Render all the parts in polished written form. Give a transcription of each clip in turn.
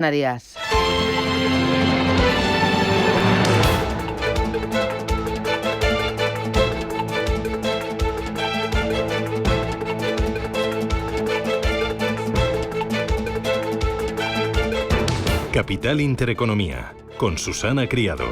Canarias. Capital Intereconomía, con Susana Criado.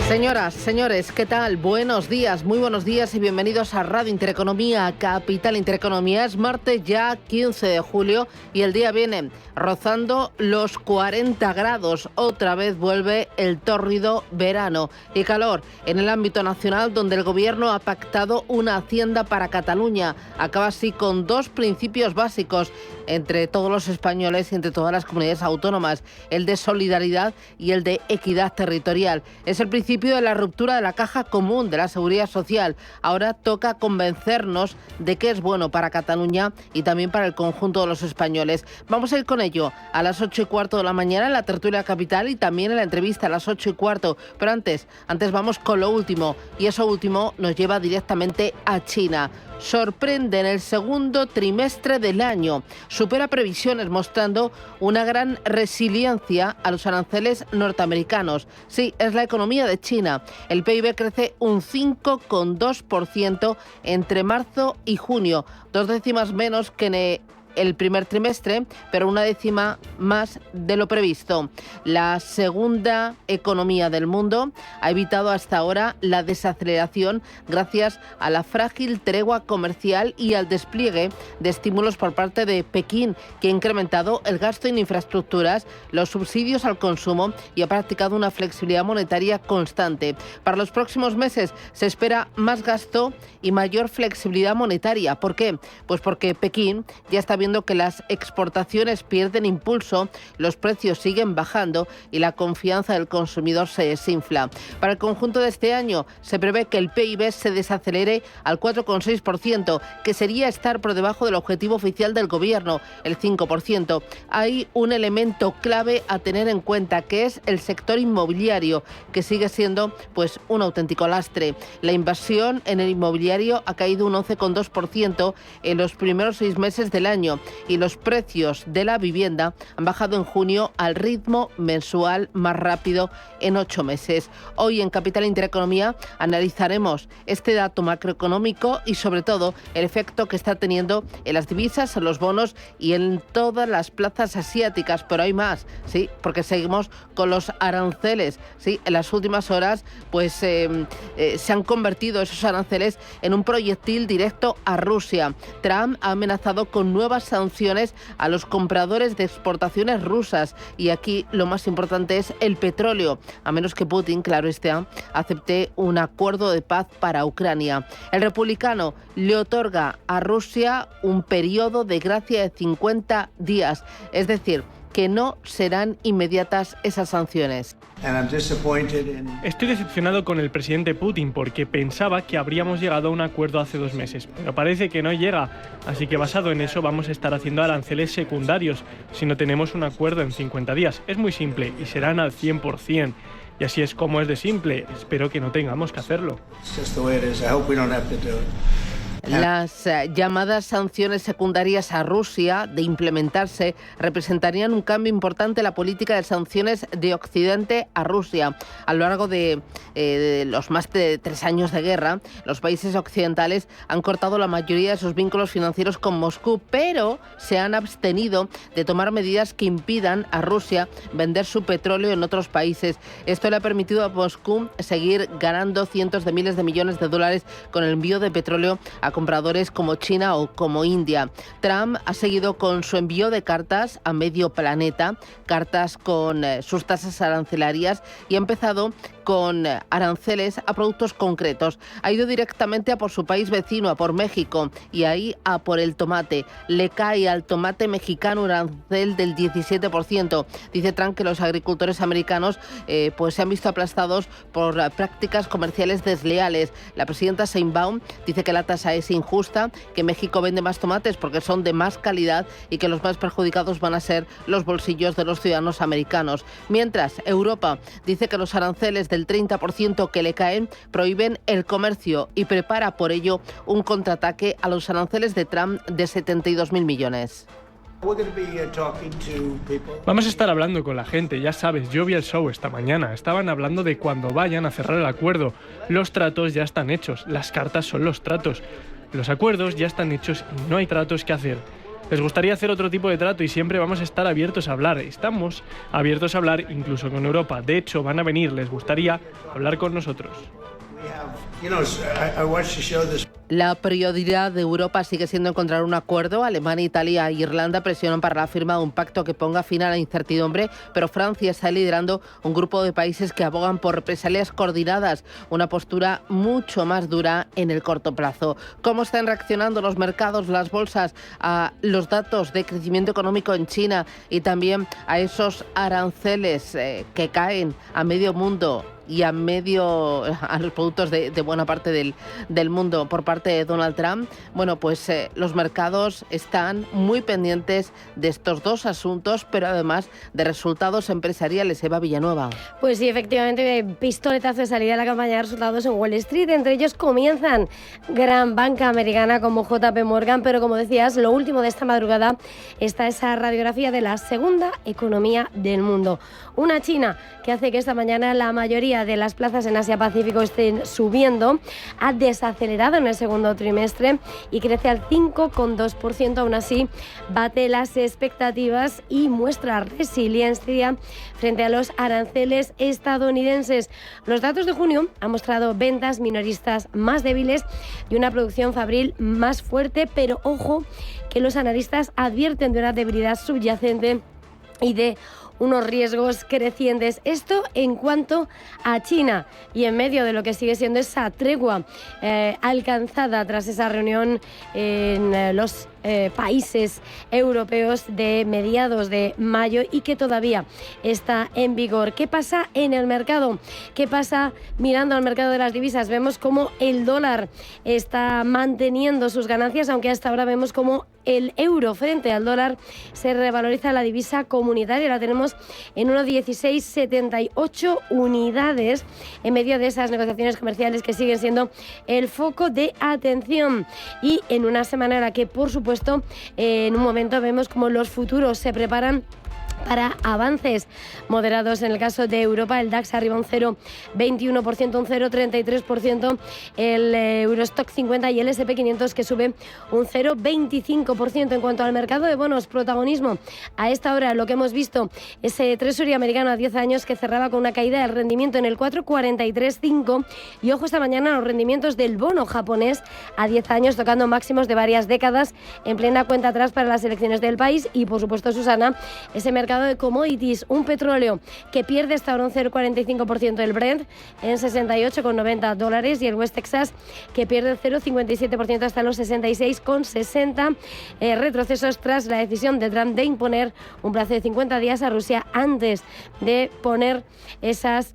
Señoras, señores, ¿qué tal? Buenos días, muy buenos días y bienvenidos a Radio Intereconomía, Capital Intereconomía. Es martes ya 15 de julio y el día viene rozando los 40 grados. Otra vez vuelve el tórrido verano y calor en el ámbito nacional, donde el gobierno ha pactado una hacienda para Cataluña. Acaba así con dos principios básicos entre todos los españoles y entre todas las comunidades autónomas, el de solidaridad y el de equidad territorial. Es el principio de la ruptura de la caja común de la Seguridad Social. Ahora toca convencernos de que es bueno para Cataluña y también para el conjunto de los españoles. Vamos a ir con ello a las 8:15 de la mañana en la tertulia Capital y también en la entrevista a las 8:15. Pero antes vamos con lo último, y eso último nos lleva directamente a China. Sorprende en el segundo trimestre del año. Supera previsiones, mostrando una gran resiliencia a los aranceles norteamericanos. Sí, es la economía de China. El PIB crece un 5,2% entre marzo y junio, 2 décimas menos que en el primer trimestre, pero 1 décima más de lo previsto. La segunda economía del mundo ha evitado hasta ahora la desaceleración gracias a la frágil tregua comercial y al despliegue de estímulos por parte de Pekín, que ha incrementado el gasto en infraestructuras, los subsidios al consumo y ha practicado una flexibilidad monetaria constante. Para los próximos meses se espera más gasto y mayor flexibilidad monetaria. ¿Por qué? Pues porque Pekín ya está viendo que las exportaciones pierden impulso, los precios siguen bajando y la confianza del consumidor se desinfla. Para el conjunto de este año se prevé que el PIB se desacelere al 4,6%, que sería estar por debajo del objetivo oficial del gobierno, el 5%. Hay un elemento clave a tener en cuenta, que es el sector inmobiliario, que sigue siendo pues un auténtico lastre. La inversión en el inmobiliario ha caído un 11,2% en los primeros 6 meses del año, y los precios de la vivienda han bajado en junio al ritmo mensual más rápido en 8 meses. Hoy en Capital Intereconomía analizaremos este dato macroeconómico y sobre todo el efecto que está teniendo en las divisas, en los bonos y en todas las plazas asiáticas. Pero hay más, sí, porque seguimos con los aranceles. Sí, en las últimas horas pues se han convertido esos aranceles en un proyectil directo a Rusia. Trump ha amenazado con nuevas sanciones a los compradores de exportaciones rusas, y aquí lo más importante es el petróleo, a menos que Putin, claro está, acepte un acuerdo de paz para Ucrania. El republicano le otorga a Rusia un periodo de gracia de 50 días, es decir, que no serán inmediatas esas sanciones. Estoy decepcionado con el presidente Putin porque pensaba que habríamos llegado a un acuerdo hace 2 meses, pero parece que no llega, así que basado en eso vamos a estar haciendo aranceles secundarios si no tenemos un acuerdo en 50 días. Es muy simple y serán al 100%. Y así es como es de simple. Espero que no tengamos que hacerlo. Las llamadas sanciones secundarias a Rusia, de implementarse, representarían un cambio importante en la política de sanciones de Occidente a Rusia. A lo largo de los más de 3 años de guerra, los países occidentales han cortado la mayoría de sus vínculos financieros con Moscú, pero se han abstenido de tomar medidas que impidan a Rusia vender su petróleo en otros países. Esto le ha permitido a Moscú seguir ganando cientos de miles de millones de dólares con el envío de petróleo a compradores como China o como India. Trump ha seguido con su envío de cartas a medio planeta, cartas con sus tasas arancelarias, y ha empezado con aranceles a productos concretos. Ha ido directamente a por su país vecino, a por México, y ahí a por el tomate. Le cae al tomate mexicano un arancel del 17%. Dice Trump que los agricultores americanos pues se han visto aplastados por prácticas comerciales desleales. La presidenta Sheinbaum dice que la tasa es injusta, que México vende más tomates porque son de más calidad y que los más perjudicados van a ser los bolsillos de los ciudadanos americanos. Mientras, Europa dice que los aranceles del del 30% que le caen, prohíben el comercio y prepara por ello un contraataque a los aranceles de Trump de 72.000 millones. Vamos a estar hablando con la gente, ya sabes, yo vi el show esta mañana, estaban hablando de cuando vayan a cerrar el acuerdo. Los tratos ya están hechos, las cartas son los tratos. Los acuerdos ya están hechos y no hay tratos que hacer. Les gustaría hacer otro tipo de trato y siempre vamos a estar abiertos a hablar. Estamos abiertos a hablar incluso con Europa. De hecho, van a venir, les gustaría hablar con nosotros. La prioridad de Europa sigue siendo encontrar un acuerdo. Alemania, Italia e Irlanda presionan para la firma de un pacto que ponga fin a la incertidumbre, pero Francia está liderando un grupo de países que abogan por represalias coordinadas, una postura mucho más dura en el corto plazo. ¿Cómo están reaccionando los mercados, las bolsas, a los datos de crecimiento económico en China y también a esos aranceles que caen a medio mundo y a los productos de buena parte del mundo por parte de Donald Trump? Bueno, pues los mercados están muy pendientes de estos dos asuntos, pero además de resultados empresariales. Eva Villanueva. Pues sí, efectivamente, pistoletazo de salida de la campaña de resultados en Wall Street. Entre ellos comienzan gran banca americana como JP Morgan, pero como decías, lo último de esta madrugada está esa radiografía de la segunda economía del mundo. Una China que hace que esta mañana la mayoría de las plazas en Asia-Pacífico estén subiendo, ha desacelerado en el segundo trimestre y crece al 5,2%, aún así bate las expectativas y muestra resiliencia frente a los aranceles estadounidenses. Los datos de junio han mostrado ventas minoristas más débiles y una producción fabril más fuerte, pero ojo que los analistas advierten de una debilidad subyacente y de unos riesgos crecientes. Esto en cuanto a China, y en medio de lo que sigue siendo esa tregua alcanzada tras esa reunión en los países europeos de mediados de mayo y que todavía está en vigor. ¿Qué pasa en el mercado? ¿Qué pasa mirando al mercado de las divisas? Vemos cómo el dólar está manteniendo sus ganancias, aunque hasta ahora vemos cómo el euro frente al dólar se revaloriza la divisa comunitaria. La tenemos en 1,1678 unidades en medio de esas negociaciones comerciales que siguen siendo el foco de atención y en una semana en la que, por supuesto, en un momento vemos como los futuros se preparan para avances moderados. En el caso de Europa, el DAX arriba un 0,21%, un 0,33%, el Eurostock 50 y el S&P 500 que sube un 0,25%. En cuanto al mercado de bonos, protagonismo a esta hora, lo que hemos visto, ese Treasury americano a 10 años que cerraba con una caída del rendimiento en el 4,43,5 y ojo esta mañana los rendimientos del bono japonés a 10 años tocando máximos de varias décadas en plena cuenta atrás para las elecciones del país y por supuesto, Susana, ese mercado de commodities, un petróleo que pierde hasta ahora un 0,45%, el Brent en $68,90 y el West Texas que pierde el 0,57% hasta los 66,60, retrocesos tras la decisión de Trump de imponer un plazo de 50 días a Rusia antes de poner esas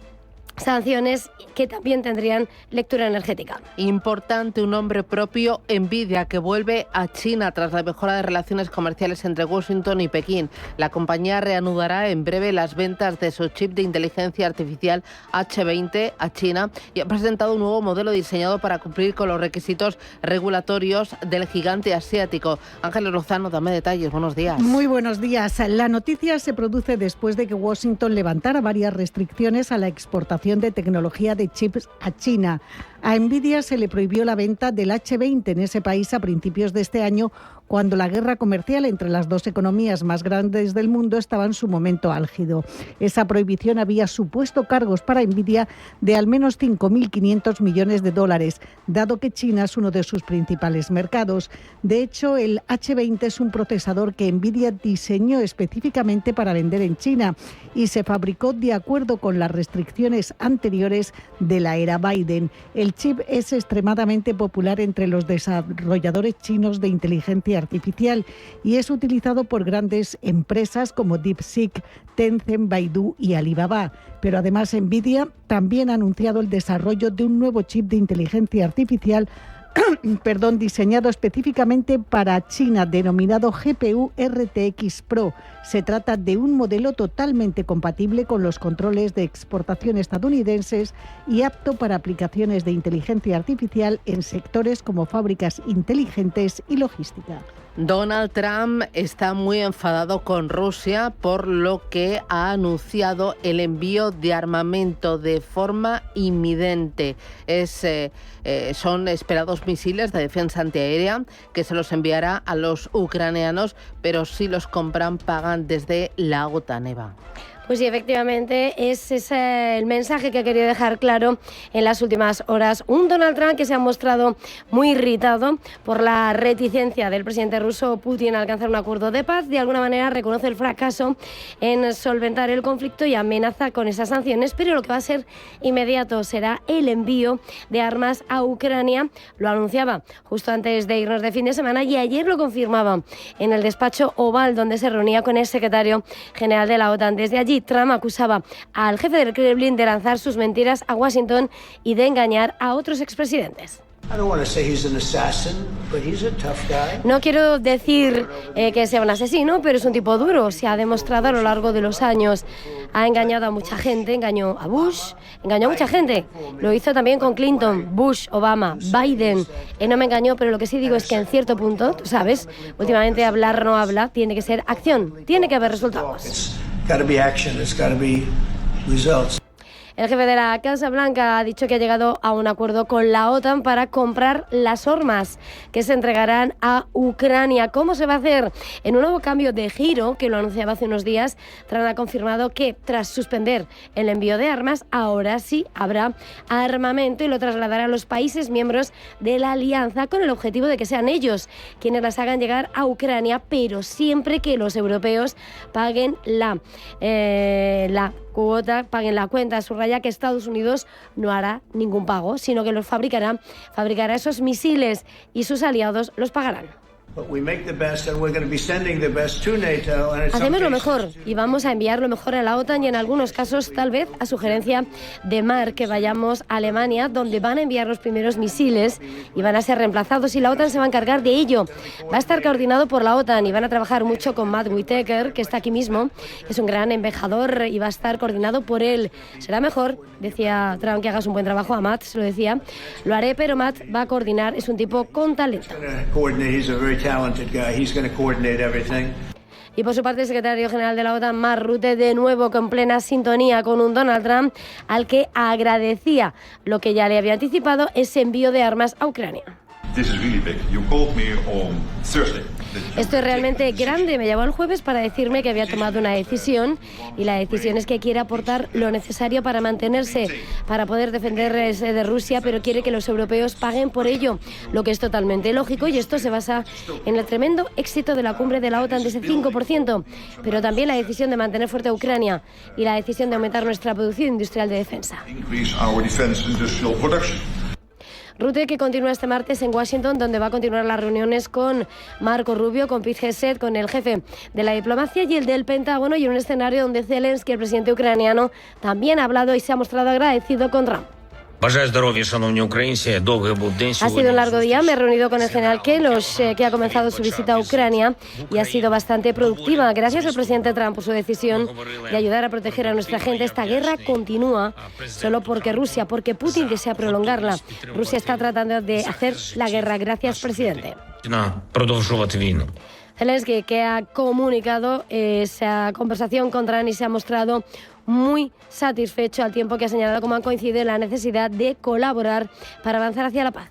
sanciones que también tendrían lectura energética. Importante, un nombre propio, Nvidia, que vuelve a China tras la mejora de relaciones comerciales entre Washington y Pekín. La compañía reanudará en breve las ventas de su chip de inteligencia artificial H20 a China y ha presentado un nuevo modelo diseñado para cumplir con los requisitos regulatorios del gigante asiático. Ángeles Lozano, dame detalles. Buenos días. Muy buenos días. La noticia se produce después de que Washington levantara varias restricciones a la exportación de tecnología de chips a China. A Nvidia se le prohibió la venta del H20 en ese país a principios de este año, cuando la guerra comercial entre las dos economías más grandes del mundo estaba en su momento álgido. Esa prohibición había supuesto cargos para Nvidia de al menos 5.500 millones de dólares, dado que China es uno de sus principales mercados. De hecho, el H20 es un procesador que Nvidia diseñó específicamente para vender en China y se fabricó de acuerdo con las restricciones anteriores de la era Biden. El chip es extremadamente popular entre los desarrolladores chinos de inteligencia artificial y es utilizado por grandes empresas como DeepSeek, Tencent, Baidu y Alibaba. Pero además Nvidia también ha anunciado el desarrollo de un nuevo chip de inteligencia artificial diseñado específicamente para China, denominado GPU RTX Pro. Se trata de un modelo totalmente compatible con los controles de exportación estadounidenses y apto para aplicaciones de inteligencia artificial en sectores como fábricas inteligentes y logística. Donald Trump está muy enfadado con Rusia por lo que ha anunciado el envío de armamento de forma inminente. Son esperados misiles de defensa antiaérea que se los enviará a los ucranianos, pero si los compran pagan desde la OTAN, Eva. Pues sí, efectivamente, es ese el mensaje que ha querido dejar claro en las últimas horas un Donald Trump que se ha mostrado muy irritado por la reticencia del presidente ruso Putin a alcanzar un acuerdo de paz. De alguna manera reconoce el fracaso en solventar el conflicto y amenaza con esas sanciones, pero lo que va a ser inmediato será el envío de armas a Ucrania. Lo anunciaba justo antes de irnos de fin de semana y ayer lo confirmaba en el despacho Oval, donde se reunía con el secretario general de la OTAN. Desde allí Trump acusaba al jefe del Kremlin de lanzar sus mentiras a Washington y de engañar a otros expresidentes. No quiero decir que sea un asesino, pero es un tipo duro. Se ha demostrado a lo largo de los años. Ha engañado a mucha gente, engañó a Bush, engañó a mucha gente. Lo hizo también con Clinton, Bush, Obama, Biden. Él no me engañó, pero lo que sí digo es que en cierto punto, tú sabes, últimamente hablar no habla, tiene que ser acción, tiene que haber resultados. El jefe de la Casa Blanca ha dicho que ha llegado a un acuerdo con la OTAN para comprar las armas que se entregarán a Ucrania. ¿Cómo se va a hacer? En un nuevo cambio de giro, que lo anunciaba hace unos días, Trump ha confirmado que tras suspender el envío de armas, ahora sí habrá armamento y lo trasladará a los países miembros de la alianza con el objetivo de que sean ellos quienes las hagan llegar a Ucrania, pero siempre que los europeos paguen la cuota, paguen la cuenta. Subraya que Estados Unidos no hará ningún pago, sino que los fabricará esos misiles y sus aliados los pagarán. Hacemos lo mejor y vamos a enviar lo mejor a la OTAN y en algunos casos, tal vez a sugerencia de Mark, que vayamos a Alemania, donde van a enviar los primeros misiles y van a ser reemplazados y la OTAN se va a encargar de ello. Va a estar coordinado por la OTAN y van a trabajar mucho con Matt Whitaker, que está aquí mismo, es un gran embajador y va a estar coordinado por él. Será mejor, decía Trump, que hagas un buen trabajo. A Matt se lo decía. Lo haré, pero Matt va a coordinar, es un tipo con talento. Y por su parte, el secretario general de la OTAN, Mark Rutte, de nuevo con plena sintonía con un Donald Trump al que agradecía lo que ya le había anticipado, ese envío de armas a Ucrania. Esto es realmente grande. Me llamó el jueves para decirme que había tomado una decisión y la decisión es que quiere aportar lo necesario para mantenerse, para poder defenderse de Rusia, pero quiere que los europeos paguen por ello, lo que es totalmente lógico, y esto se basa en el tremendo éxito de la cumbre de la OTAN de ese 5%, pero también la decisión de mantener fuerte a Ucrania y la decisión de aumentar nuestra producción industrial de defensa. Rutte, que continúa este martes en Washington, donde va a continuar las reuniones con Marco Rubio, con Pete Hegseth, con el jefe de la diplomacia y el del Pentágono, y en un escenario donde Zelensky, el presidente ucraniano, también ha hablado y se ha mostrado agradecido con Trump. Ha sido un largo día, me he reunido con el general Kelos, que ha comenzado su visita a Ucrania y ha sido bastante productiva. Gracias al presidente Trump por su decisión de ayudar a proteger a nuestra gente. Esta guerra continúa solo porque Putin desea prolongarla. Rusia está tratando de hacer la guerra. Gracias, presidente. Zelensky, que ha comunicado esa conversación con Trump y se ha mostrado muy satisfecho, al tiempo que ha señalado cómo han coincidido en la necesidad de colaborar para avanzar hacia la paz.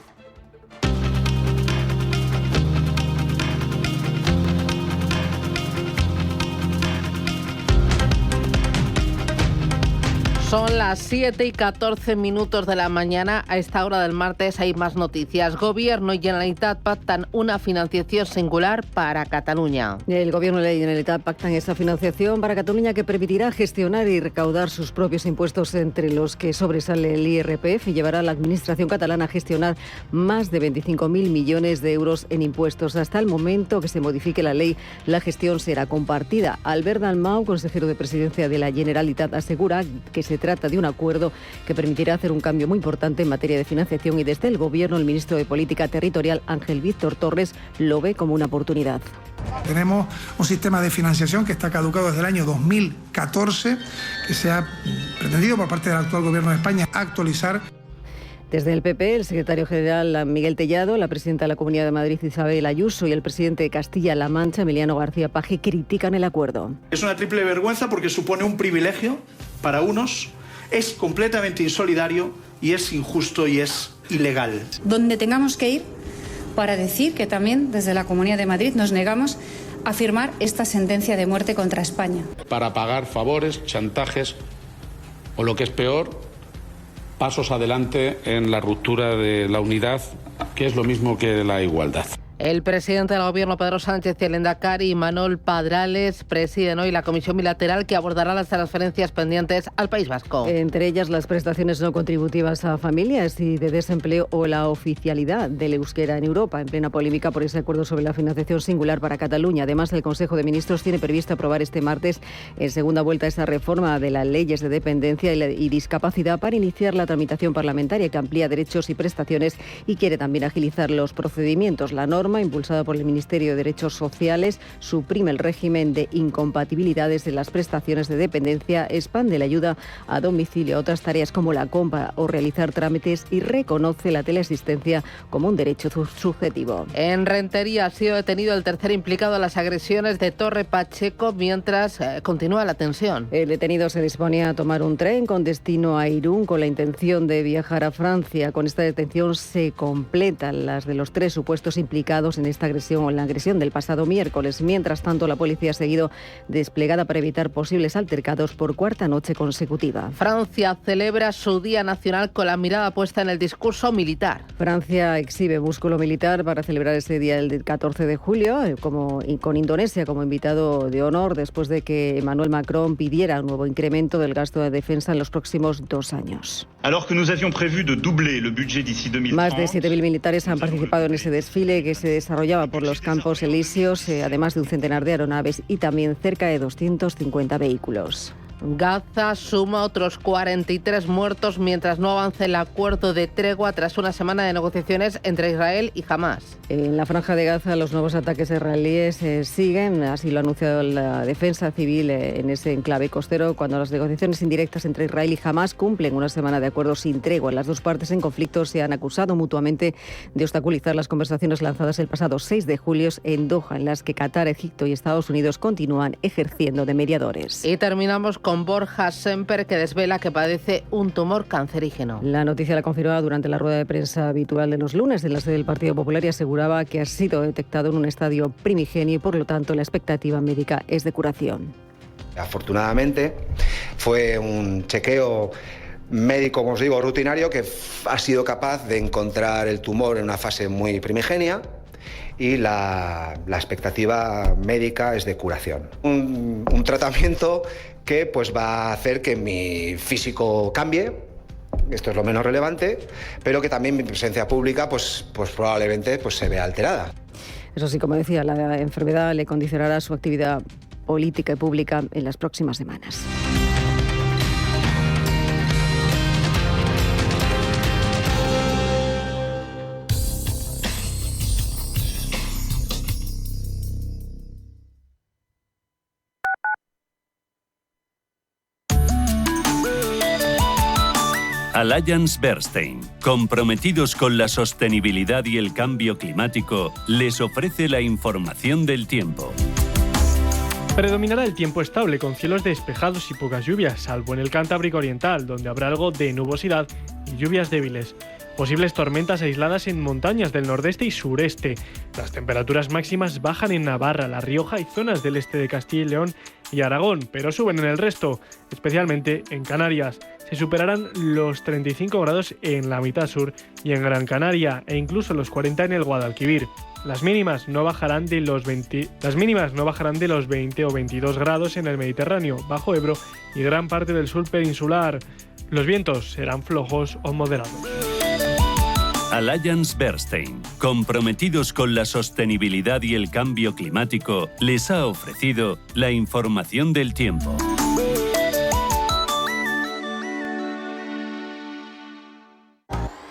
Son las 7:14 de la mañana. A esta hora del martes hay más noticias. Gobierno y Generalitat pactan una financiación singular para Cataluña. El Gobierno y la Generalitat pactan esta financiación para Cataluña que permitirá gestionar y recaudar sus propios impuestos, entre los que sobresale el IRPF, y llevará a la Administración catalana a gestionar más de 25.000 millones de euros en impuestos. Hasta el momento que se modifique la ley, la gestión será compartida. Albert Dalmau, consejero de Presidencia de la Generalitat, asegura que se trata de un acuerdo que permitirá hacer un cambio muy importante en materia de financiación y desde el Gobierno el ministro de Política Territorial, Ángel Víctor Torres, lo ve como una oportunidad. Tenemos un sistema de financiación que está caducado desde el año 2014, que se ha pretendido por parte del actual Gobierno de España actualizar. Desde el PP, el secretario general Miguel Tellado, la presidenta de la Comunidad de Madrid Isabel Ayuso y el presidente de Castilla-La Mancha, Emiliano García Paje, critican el acuerdo. Es una triple vergüenza porque supone un privilegio para unos, es completamente insolidario y es injusto y es ilegal. Donde tengamos que ir para decir que también desde la Comunidad de Madrid nos negamos a firmar esta sentencia de muerte contra España. Para pagar favores, chantajes o lo que es peor, pasos adelante en la ruptura de la unidad, que es lo mismo que la igualdad. El presidente del Gobierno, Pedro Sánchez, y el lehendakari Imanol Padrales presiden hoy la comisión bilateral que abordará las transferencias pendientes al País Vasco. Entre ellas las prestaciones no contributivas a familias y de desempleo o la oficialidad del euskera en Europa, en plena polémica por ese acuerdo sobre la financiación singular para Cataluña. Además, el Consejo de Ministros tiene previsto aprobar este martes en segunda vuelta esa reforma de las leyes de dependencia y discapacidad para iniciar la tramitación parlamentaria que amplía derechos y prestaciones y quiere también agilizar los procedimientos. La norma, impulsada por el Ministerio de Derechos Sociales, suprime el régimen de incompatibilidades de las prestaciones de dependencia, expande la ayuda a domicilio a otras tareas como la compra o realizar trámites y reconoce la teleasistencia como un derecho subjetivo. En Rentería ha sido detenido el tercer implicado en las agresiones de Torre Pacheco mientras continúa la tensión. El detenido se disponía a tomar un tren con destino a Irún con la intención de viajar a Francia. Con esta detención se completan las de los tres supuestos implicados en esta agresión o en la agresión del pasado miércoles. Mientras tanto, la policía ha seguido desplegada para evitar posibles altercados por cuarta noche consecutiva. Francia celebra su Día Nacional con la mirada puesta en el discurso militar. Francia exhibe músculo militar para celebrar ese día el 14 de julio, con Indonesia como invitado de honor, después de que Emmanuel Macron pidiera un nuevo incremento del gasto de defensa en los próximos 2 años. Alors que nous avions prévu de doubler le budget d'ici 2030. Más de 7.000 militares han participado en ese desfile que se desarrollaba por los Campos Elíseos, además de un centenar de aeronaves y también cerca de 250 vehículos. Gaza suma otros 43 muertos mientras no avance el acuerdo de tregua tras una semana de negociaciones entre Israel y Hamás. En la franja de Gaza los nuevos ataques israelíes siguen, así lo ha anunciado la defensa civil en ese enclave costero, cuando las negociaciones indirectas entre Israel y Hamás cumplen una semana de acuerdo sin tregua. Las dos partes en conflicto se han acusado mutuamente de obstaculizar las conversaciones lanzadas el pasado 6 de julio en Doha, en las que Qatar, Egipto y Estados Unidos continúan ejerciendo de mediadores. Y terminamos con Borja Semper, que desvela que padece un tumor cancerígeno. La noticia la confirmaba durante la rueda de prensa habitual de los lunes en la sede del Partido Popular y aseguraba que ha sido detectado en un estadio primigenio y por lo tanto la expectativa médica es de curación. Afortunadamente fue un chequeo médico, como os digo, rutinario, que ha sido capaz de encontrar el tumor en una fase muy primigenia y la expectativa médica es de curación. Un tratamiento que pues va a hacer que mi físico cambie, esto es lo menos relevante, pero que también mi presencia pública pues probablemente se vea alterada. Eso sí, como decía, la enfermedad le condicionará su actividad política y pública en las próximas semanas. Allianz Bernstein, comprometidos con la sostenibilidad y el cambio climático, les ofrece la información del tiempo. Predominará el tiempo estable, con cielos despejados y pocas lluvias, salvo en el Cantábrico Oriental, donde habrá algo de nubosidad y lluvias débiles. Posibles tormentas aisladas en montañas del nordeste y sureste. Las temperaturas máximas bajan en Navarra, La Rioja y zonas del este de Castilla y León y Aragón, pero suben en el resto, especialmente en Canarias. Se superarán los 35 grados en la mitad sur y en Gran Canaria, e incluso los 40 en el Guadalquivir. Las mínimas no bajarán de los 20 o 22 grados en el Mediterráneo, Bajo Ebro y gran parte del sur peninsular. Los vientos serán flojos o moderados. Allianz Bernstein, comprometidos con la sostenibilidad y el cambio climático, les ha ofrecido la información del tiempo.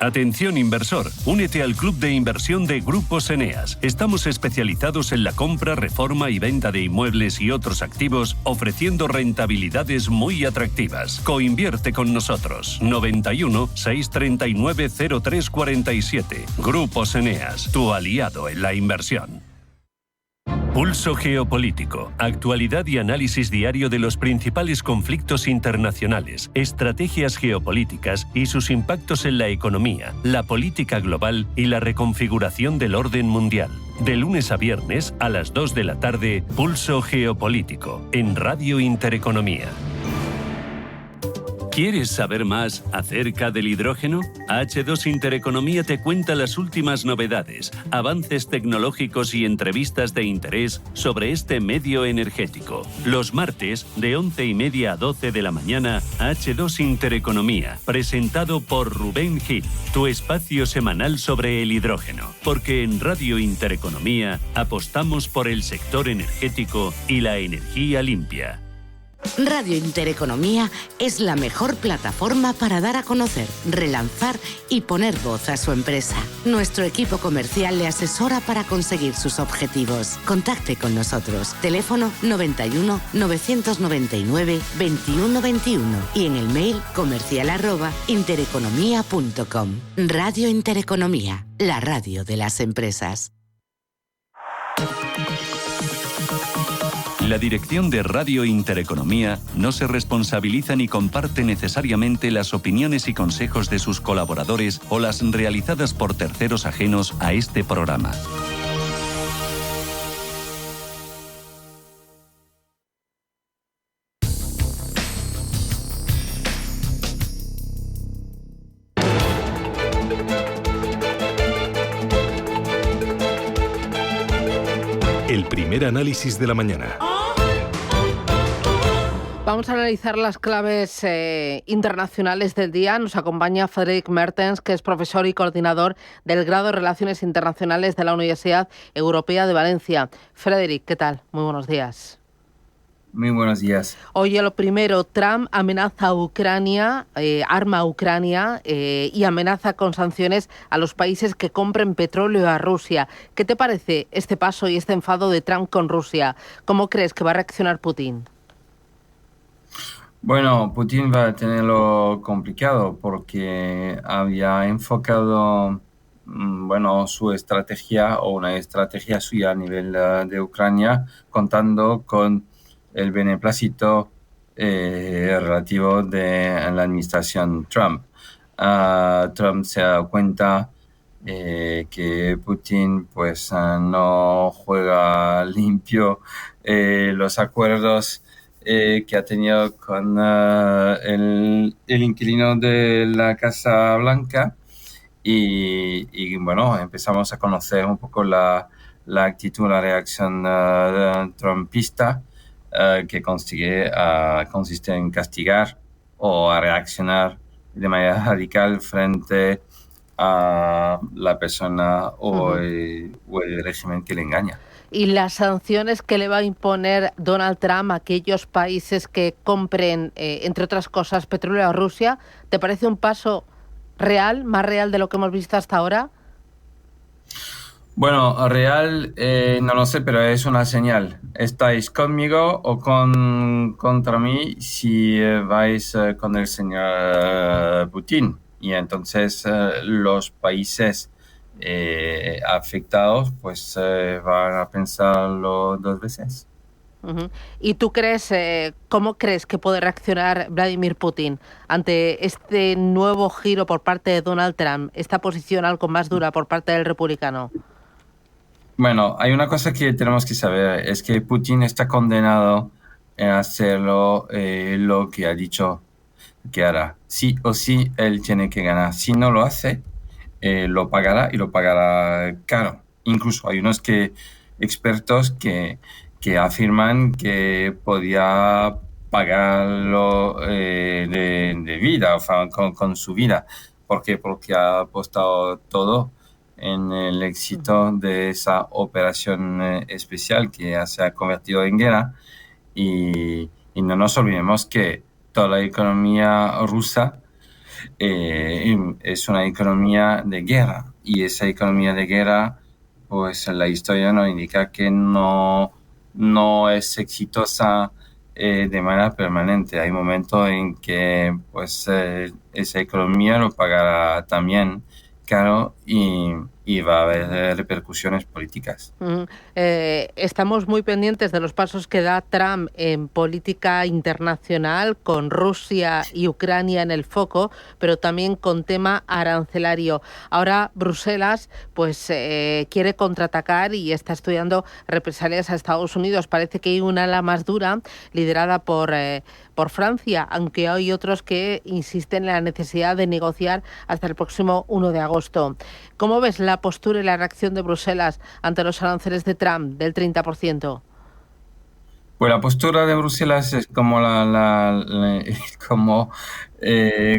Atención inversor, únete al club de inversión de Grupos Eneas. Estamos especializados en la compra, reforma y venta de inmuebles y otros activos, ofreciendo rentabilidades muy atractivas. Coinvierte con nosotros. 91 639 0347. Grupos Eneas, tu aliado en la inversión. Pulso geopolítico, actualidad y análisis diario de los principales conflictos internacionales, estrategias geopolíticas y sus impactos en la economía, la política global y la reconfiguración del orden mundial. De lunes a viernes a las 2 de la tarde, Pulso geopolítico, en Radio Intereconomía. ¿Quieres saber más acerca del hidrógeno? H2 Intereconomía te cuenta las últimas novedades, avances tecnológicos y entrevistas de interés sobre este medio energético. Los martes, de 11:30 a 12 de la mañana, H2 Intereconomía, presentado por Rubén Gil, tu espacio semanal sobre el hidrógeno. Porque en Radio Intereconomía apostamos por el sector energético y la energía limpia. Radio Intereconomía es la mejor plataforma para dar a conocer, relanzar y poner voz a su empresa. Nuestro equipo comercial le asesora para conseguir sus objetivos. Contacte con nosotros. Teléfono 91 999 2121 y en el mail comercial@intereconomia.com. Radio Intereconomía, la radio de las empresas. La dirección de Radio Intereconomía no se responsabiliza ni comparte necesariamente las opiniones y consejos de sus colaboradores o las realizadas por terceros ajenos a este programa. El primer análisis de la mañana. Vamos a analizar las claves internacionales del día. Nos acompaña Frederic Mertens, que es profesor y coordinador del grado de Relaciones Internacionales de la Universidad Europea de Valencia. Frederic, ¿qué tal? Muy buenos días. Muy buenos días. Oye, lo primero, Trump amenaza a Ucrania, arma a Ucrania y amenaza con sanciones a los países que compren petróleo a Rusia. ¿Qué te parece este paso y este enfado de Trump con Rusia? ¿Cómo crees que va a reaccionar Putin? Bueno, Putin va a tenerlo complicado porque había enfocado su estrategia o una estrategia suya a nivel de Ucrania, contando con el beneplácito relativo de la administración Trump. Trump se da cuenta que Putin no juega limpio los acuerdos que ha tenido con el inquilino de la Casa Blanca y empezamos a conocer un poco la actitud, la reacción trumpista que consiste en castigar o a reaccionar de manera radical frente a la persona o el régimen que le engaña. ¿Y las sanciones que le va a imponer Donald Trump a aquellos países que compren, entre otras cosas, petróleo a Rusia, te parece un paso real, más real de lo que hemos visto hasta ahora? Bueno, real no lo sé, pero es una señal. ¿Estáis conmigo o contra mí si vais con el señor Putin? Y entonces los países afectados van a pensarlo dos veces. ¿Y tú crees, cómo crees que puede reaccionar Vladimir Putin ante este nuevo giro por parte de Donald Trump, esta posición algo más dura por parte del republicano? Bueno, hay una cosa que tenemos que saber, es que Putin está condenado a hacerlo lo que ha dicho que hará. Sí o sí, él tiene que ganar. Si no lo hace, lo pagará y lo pagará caro. Incluso hay unos expertos que afirman que podía pagarlo de vida, con su vida. ¿Por qué? Porque ha apostado todo en el éxito de esa operación especial que se ha convertido en guerra. Y no nos olvidemos que toda la economía rusa es una economía de guerra, y esa economía de guerra, pues la historia nos indica que no es exitosa de manera permanente. Hay momentos en que pues esa economía lo pagará también caro y va a haber repercusiones políticas. Estamos muy pendientes de los pasos que da Trump en política internacional, con Rusia y Ucrania en el foco, pero también con tema arancelario. Ahora Bruselas pues quiere contraatacar y está estudiando represalias a Estados Unidos. Parece que hay una ala más dura liderada por Francia, aunque hay otros que insisten en la necesidad de negociar hasta el próximo 1 de agosto. ¿Cómo ves la postura y la reacción de Bruselas ante los aranceles de Trump del 30%? Pues la postura de Bruselas es como como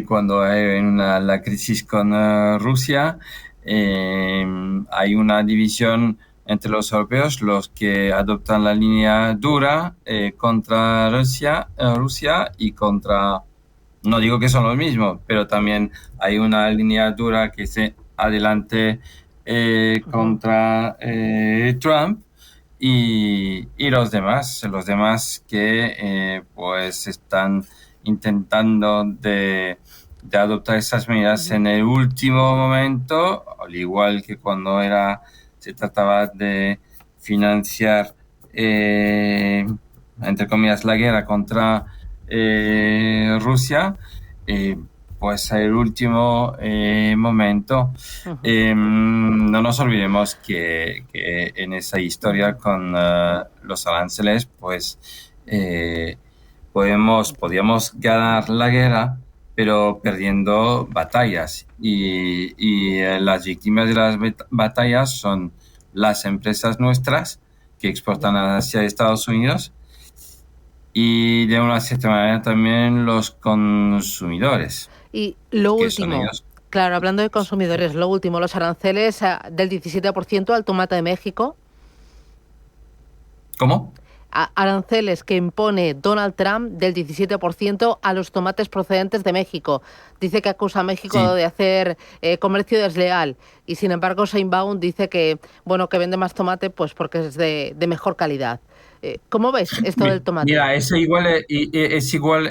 cuando hay la crisis con Rusia. Hay una división entre los europeos, los que adoptan la línea dura contra Rusia y contra, no digo que son los mismos, pero también hay una línea dura que se adelante contra Trump y los demás que pues están intentando de adoptar esas medidas en el último momento, al igual que cuando se trataba de financiar, entre comillas, la guerra contra Rusia, pues el último momento. No nos olvidemos que en esa historia con los aranceles, pues podíamos ganar la guerra, pero perdiendo batallas. Y las víctimas de las batallas son las empresas nuestras que exportan hacia Estados Unidos y de una cierta manera también los consumidores. Y lo último, claro, hablando de consumidores, lo último, los aranceles del 17% al tomate de México. ¿Cómo? Aranceles que impone Donald Trump del 17% a los tomates procedentes de México. Dice que acusa a México de hacer comercio desleal y sin embargo Sheinbaum dice que que vende más tomate pues porque es de mejor calidad. ¿Cómo ves esto del tomate? Mira, es igual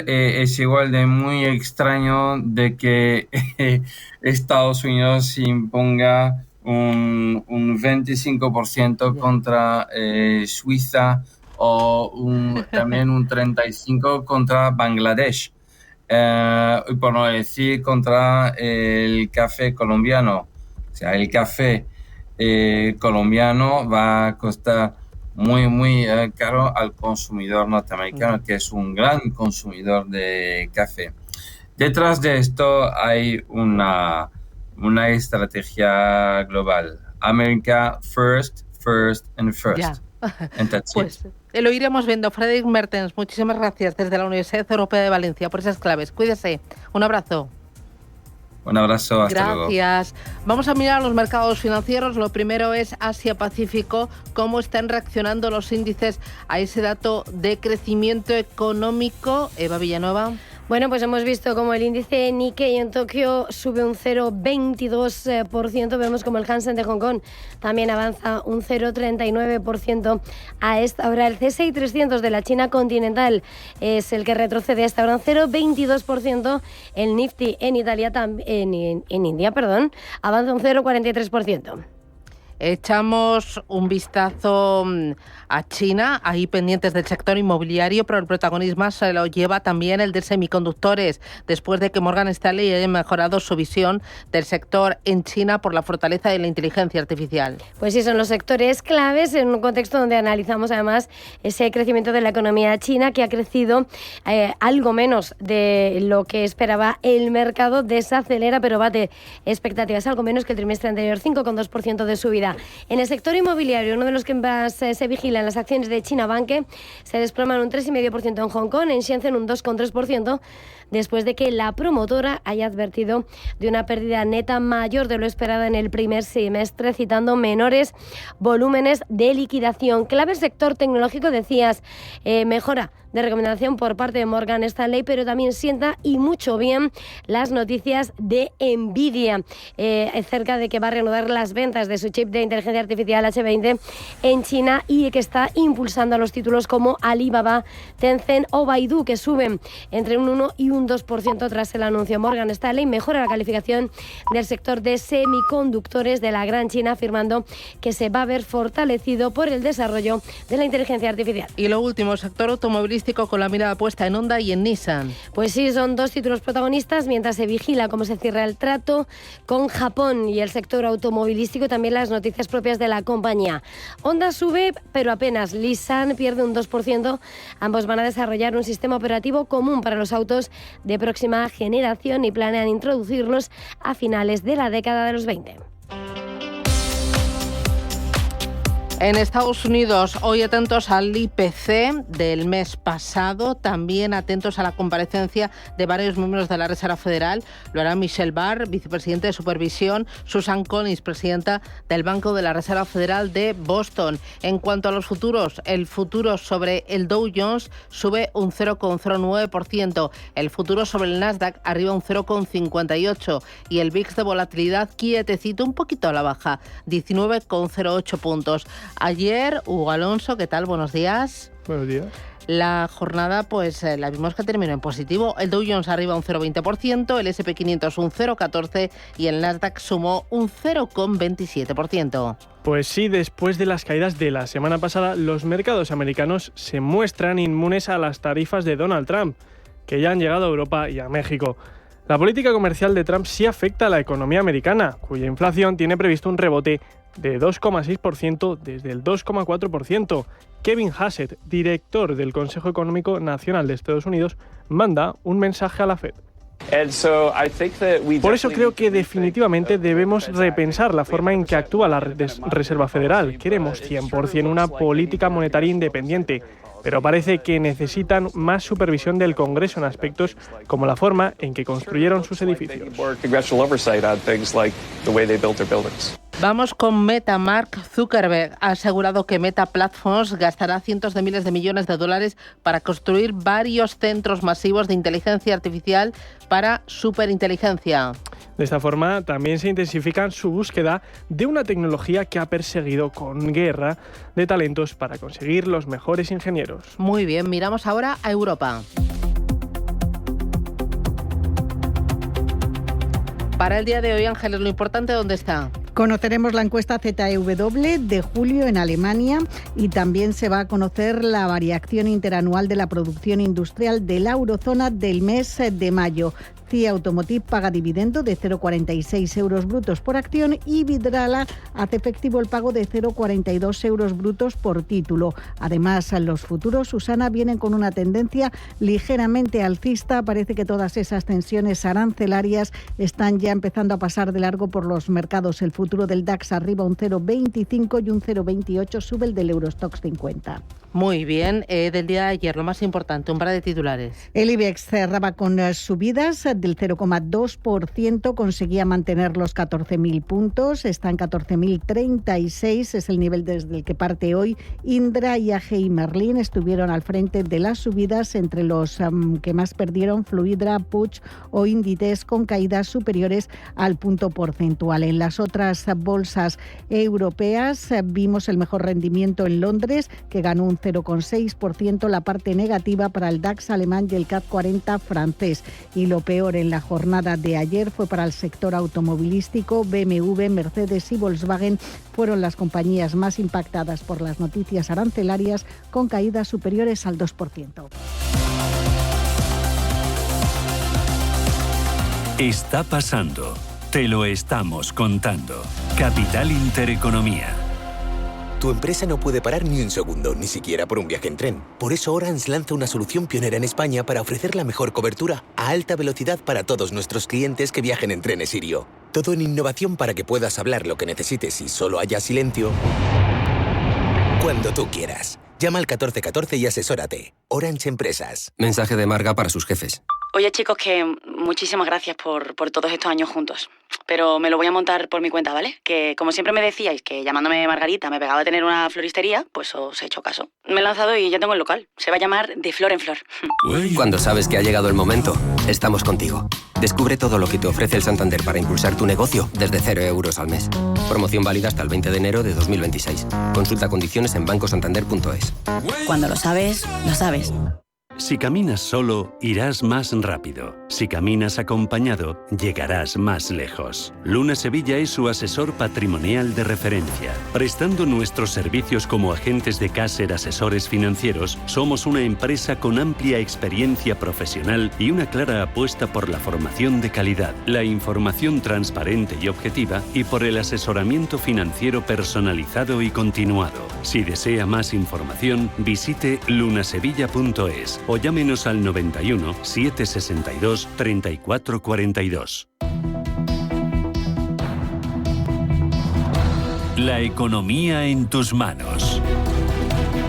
de muy extraño de que Estados Unidos imponga un 25% contra Suiza o también un 35% contra Bangladesh, por no decir contra el café colombiano. O sea, el café colombiano va a costar muy caro al consumidor norteamericano, que es un gran consumidor de café. Detrás de esto hay una estrategia global. America first and first. Yeah. Pues lo iremos viendo. Fredrik Mertens, muchísimas gracias desde la Universidad Europea de Valencia por esas claves. Cuídese. Un abrazo. Un abrazo, hasta luego. Gracias. Vamos a mirar los mercados financieros. Lo primero es Asia-Pacífico. ¿Cómo están reaccionando los índices a ese dato de crecimiento económico? Eva Villanueva. Bueno, pues hemos visto como el índice Nikkei en Tokio sube un 0,22%. Vemos como el Hansen de Hong Kong también avanza un 0,39% a esta hora. El CSI 300 de la China continental es el que retrocede a esta hora un 0,22%. El Nifty en India avanza un 0,43%. Echamos un vistazo a China, ahí pendientes del sector inmobiliario, pero el protagonismo se lo lleva también el de semiconductores, después de que Morgan Stanley haya mejorado su visión del sector en China por la fortaleza de la inteligencia artificial. Pues sí, son los sectores claves en un contexto donde analizamos además ese crecimiento de la economía china, que ha crecido algo menos de lo que esperaba el mercado, desacelera pero bate expectativas, algo menos que el trimestre anterior, 5,2% de subida. Asia. En el sector inmobiliario, uno de los que más se vigilan, las acciones de China Banque se desploman un 3,5% en Hong Kong, en Shenzhen un 2,3%, después de que la promotora haya advertido de una pérdida neta mayor de lo esperado en el primer semestre, citando menores volúmenes de liquidación. Clave el sector tecnológico, decías, mejora de recomendación por parte de Morgan Stanley, pero también sienta y mucho bien las noticias de Nvidia acerca de que va a reanudar las ventas de su chip de inteligencia artificial H20 en China y que está impulsando a los títulos como Alibaba, Tencent o Baidu, que suben entre un 1 y un 2% tras el anuncio. Morgan Stanley mejora la calificación del sector de semiconductores de la Gran China, afirmando que se va a ver fortalecido por el desarrollo de la inteligencia artificial. Y lo último, sector automovilístico con la mirada puesta en Honda y en Nissan. Pues sí, son dos títulos protagonistas mientras se vigila cómo se cierra el trato con Japón y el sector automovilístico, también las noticias propias de la compañía. Honda sube, pero apenas. Nissan pierde un 2%. Ambos van a desarrollar un sistema operativo común para los autos de próxima generación y planean introducirlos a finales de la década de los 20. En Estados Unidos, hoy atentos al IPC del mes pasado, también atentos a la comparecencia de varios miembros de la Reserva Federal. Lo hará Michelle Barr, vicepresidente de Supervisión, Susan Collins, presidenta del Banco de la Reserva Federal de Boston. En cuanto a los futuros, el futuro sobre el Dow Jones sube un 0,09%, el futuro sobre el Nasdaq arriba un 0,58% y el VIX de volatilidad quietecito, un poquito a la baja, 19,08 puntos. Ayer, Hugo Alonso, ¿qué tal? Buenos días. Buenos días. La jornada, pues la vimos que terminó en positivo. El Dow Jones arriba un 0,20%, el S&P 500 un 0,14% y el Nasdaq sumó un 0,27%. Pues sí, después de las caídas de la semana pasada, los mercados americanos se muestran inmunes a las tarifas de Donald Trump, que ya han llegado a Europa y a México. La política comercial de Trump sí afecta a la economía americana, cuya inflación tiene previsto un rebote de 2,6% desde el 2,4%. Kevin Hassett, director del Consejo Económico Nacional de Estados Unidos, manda un mensaje a la Fed. Por eso creo que definitivamente debemos repensar la forma en que actúa la Reserva Federal. Queremos 100% una política monetaria independiente, pero parece que necesitan más supervisión del Congreso en aspectos como la forma en que construyeron sus edificios. Vamos con Meta. Mark Zuckerberg ha asegurado que Meta Platforms gastará cientos de miles de millones de dólares para construir varios centros masivos de inteligencia artificial para superinteligencia. De esta forma, también se intensifica su búsqueda de una tecnología que ha perseguido con guerra de talentos para conseguir los mejores ingenieros. Muy bien, miramos ahora a Europa. Para el día de hoy, Ángeles, lo importante, ¿dónde está? Conoceremos la encuesta ZEW de julio en Alemania y también se va a conocer la variación interanual de la producción industrial de la eurozona del mes de mayo. CIA Automotive paga dividendo de 0,46 euros brutos por acción y Vidrala hace efectivo el pago de 0,42 euros brutos por título. Además, los futuros, Susana, vienen con una tendencia ligeramente alcista. Parece que todas esas tensiones arancelarias están ya empezando a pasar de largo por los mercados. El futuro del DAX arriba un 0,25 y un 0,28 sube el del Eurostoxx 50. Muy bien, del día de ayer, lo más importante, un par de titulares. El IBEX cerraba con subidas del 0,2%, conseguía mantener los 14.000 puntos, está en 14.036, es el nivel desde el que parte hoy. Indra, IAG y Merlin estuvieron al frente de las subidas, entre los que más perdieron Fluidra, Puig o Inditex, con caídas superiores al punto porcentual. En las otras bolsas europeas vimos el mejor rendimiento en Londres, que ganó un 0,6%, la parte negativa para el DAX alemán y el CAC 40 francés. Y lo peor en la jornada de ayer fue para el sector automovilístico. BMW, Mercedes y Volkswagen fueron las compañías más impactadas por las noticias arancelarias, con caídas superiores al 2%. Está pasando. Te lo estamos contando. Capital Intereconomía. Tu empresa no puede parar ni un segundo, ni siquiera por un viaje en tren. Por eso Orange lanza una solución pionera en España para ofrecer la mejor cobertura a alta velocidad para todos nuestros clientes que viajen en trenes Sirio. Todo en innovación para que puedas hablar lo que necesites y solo haya silencio cuando tú quieras. Llama al 1414 y asesórate. Orange Empresas. Mensaje de Marga para sus jefes. Oye, chicos, que muchísimas gracias por todos estos años juntos. Pero me lo voy a montar por mi cuenta, ¿vale? Que como siempre me decíais que llamándome Margarita me pegaba a tener una floristería, pues os he hecho caso. Me he lanzado y ya tengo el local. Se va a llamar De Flor en Flor. Cuando sabes que ha llegado el momento, estamos contigo. Descubre todo lo que te ofrece el Santander para impulsar tu negocio desde 0 euros al mes. Promoción válida hasta el 20 de enero de 2026. Consulta condiciones en bancosantander.es. Cuando lo sabes, lo sabes. Si caminas solo, irás más rápido. Si caminas acompañado, llegarás más lejos. Luna Sevilla es su asesor patrimonial de referencia. Prestando nuestros servicios como agentes de Caser Asesores Financieros, somos una empresa con amplia experiencia profesional y una clara apuesta por la formación de calidad, la información transparente y objetiva y por el asesoramiento financiero personalizado y continuado. Si desea más información, visite lunasevilla.es o llámenos al 91 762 3442. La economía en tus manos.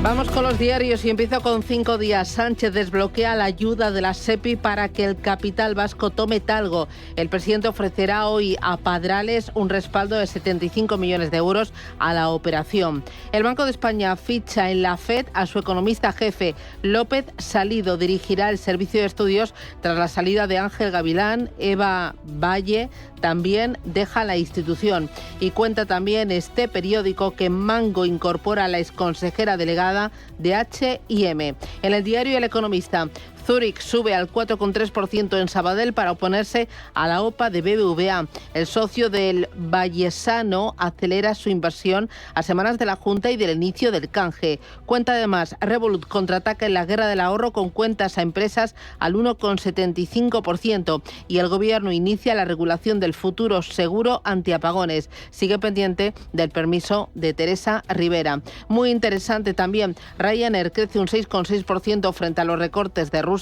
Vamos con los diarios y empiezo con 5 días. Sánchez desbloquea la ayuda de la SEPI para que el capital vasco tome Talgo. El presidente ofrecerá hoy a Padrales un respaldo de 75 millones de euros a la operación. El Banco de España ficha en la FED a su economista jefe. López Salido dirigirá el servicio de estudios tras la salida de Ángel Gavilán. Eva Valle también deja la institución. Y cuenta también este periódico que Mango incorpora a la exconsejera delegada de H&M. En el diario El Economista, Zurich sube al 4,3% en Sabadell para oponerse a la OPA de BBVA. El socio del Vallesano acelera su inversión a semanas de la Junta y del inicio del canje. Cuenta además, Revolut contraataca en la guerra del ahorro con cuentas a empresas al 1,75% y el Gobierno inicia la regulación del futuro seguro antiapagones. Sigue pendiente del permiso de Teresa Rivera. Muy interesante también, Ryanair crece un 6,6% frente a los recortes de rusas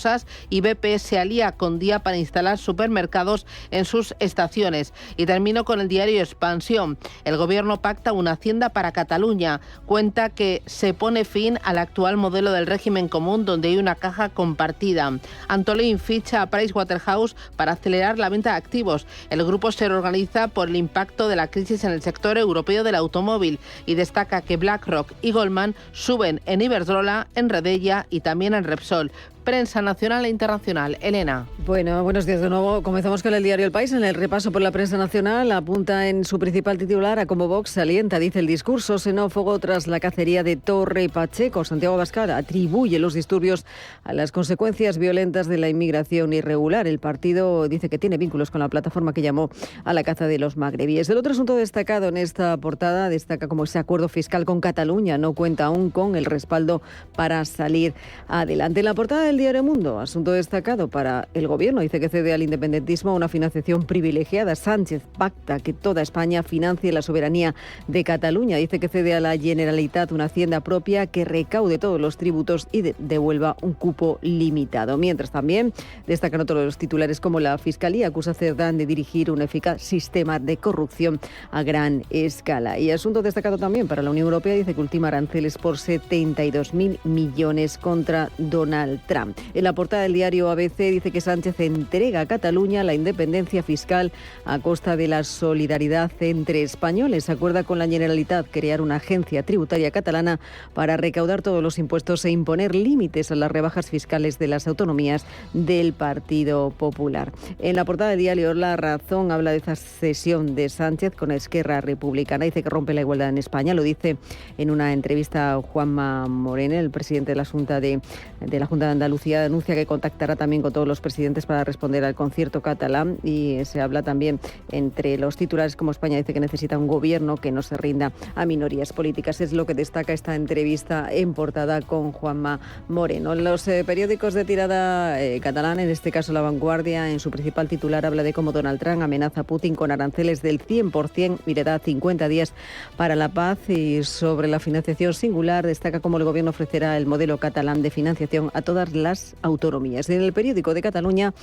y BP se alía con Día para instalar supermercados en sus estaciones. Y termino con el diario Expansión. El Gobierno pacta una hacienda para Cataluña. Cuenta que se pone fin al actual modelo del régimen común donde hay una caja compartida. Antolín ficha a Pricewaterhouse para acelerar la venta de activos. El grupo se reorganiza por el impacto de la crisis en el sector europeo del automóvil y destaca que BlackRock y Goldman suben en Iberdrola, en Redella y también en Repsol. Prensa nacional e internacional. Elena. Bueno, buenos días de nuevo. Comenzamos con el diario El País. En el repaso por la prensa nacional apunta en su principal titular a cómo Vox alienta, dice el discurso xenófobo tras la cacería de Torre y Pacheco. Santiago Abascal atribuye los disturbios a las consecuencias violentas de la inmigración irregular. El partido dice que tiene vínculos con la plataforma que llamó a la caza de los magrebíes. El otro asunto destacado en esta portada destaca como ese acuerdo fiscal con Cataluña no cuenta aún con el respaldo para salir adelante. En la portada del diario Mundo, asunto destacado para el Gobierno, dice que cede al independentismo una financiación privilegiada. Sánchez pacta que toda España financie la soberanía de Cataluña. Dice que cede a la Generalitat una hacienda propia que recaude todos los tributos y devuelva un cupo limitado. Mientras también destacan otros los titulares como la Fiscalía acusa a Cerdán de dirigir un eficaz sistema de corrupción a gran escala. Y asunto destacado también para la Unión Europea, dice que ultima aranceles por 72.000 millones contra Donald Trump. En la portada del diario ABC dice que Sánchez entrega a Cataluña la independencia fiscal a costa de la solidaridad entre españoles. Acuerda con la Generalitat crear una agencia tributaria catalana para recaudar todos los impuestos e imponer límites a las rebajas fiscales de las autonomías del Partido Popular. En la portada del diario La Razón habla de esa cesión de Sánchez con Esquerra Republicana. Dice que rompe la igualdad en España. Lo dice en una entrevista a Juanma Moreno, el presidente de la Junta de Andalucía, Andalucía anuncia que contactará también con todos los presidentes para responder al concierto catalán, y se habla también entre los titulares como España dice que necesita un gobierno que no se rinda a minorías políticas. Es lo que destaca esta entrevista en portada con Juanma Moreno. Los periódicos de tirada catalán, en este caso La Vanguardia, en su principal titular habla de cómo Donald Trump amenaza a Putin con aranceles del 100% y le da 50 días para la paz. Y sobre la financiación singular destaca cómo el gobierno ofrecerá el modelo catalán de financiación a todas las autonomías. En el periódico de Cataluña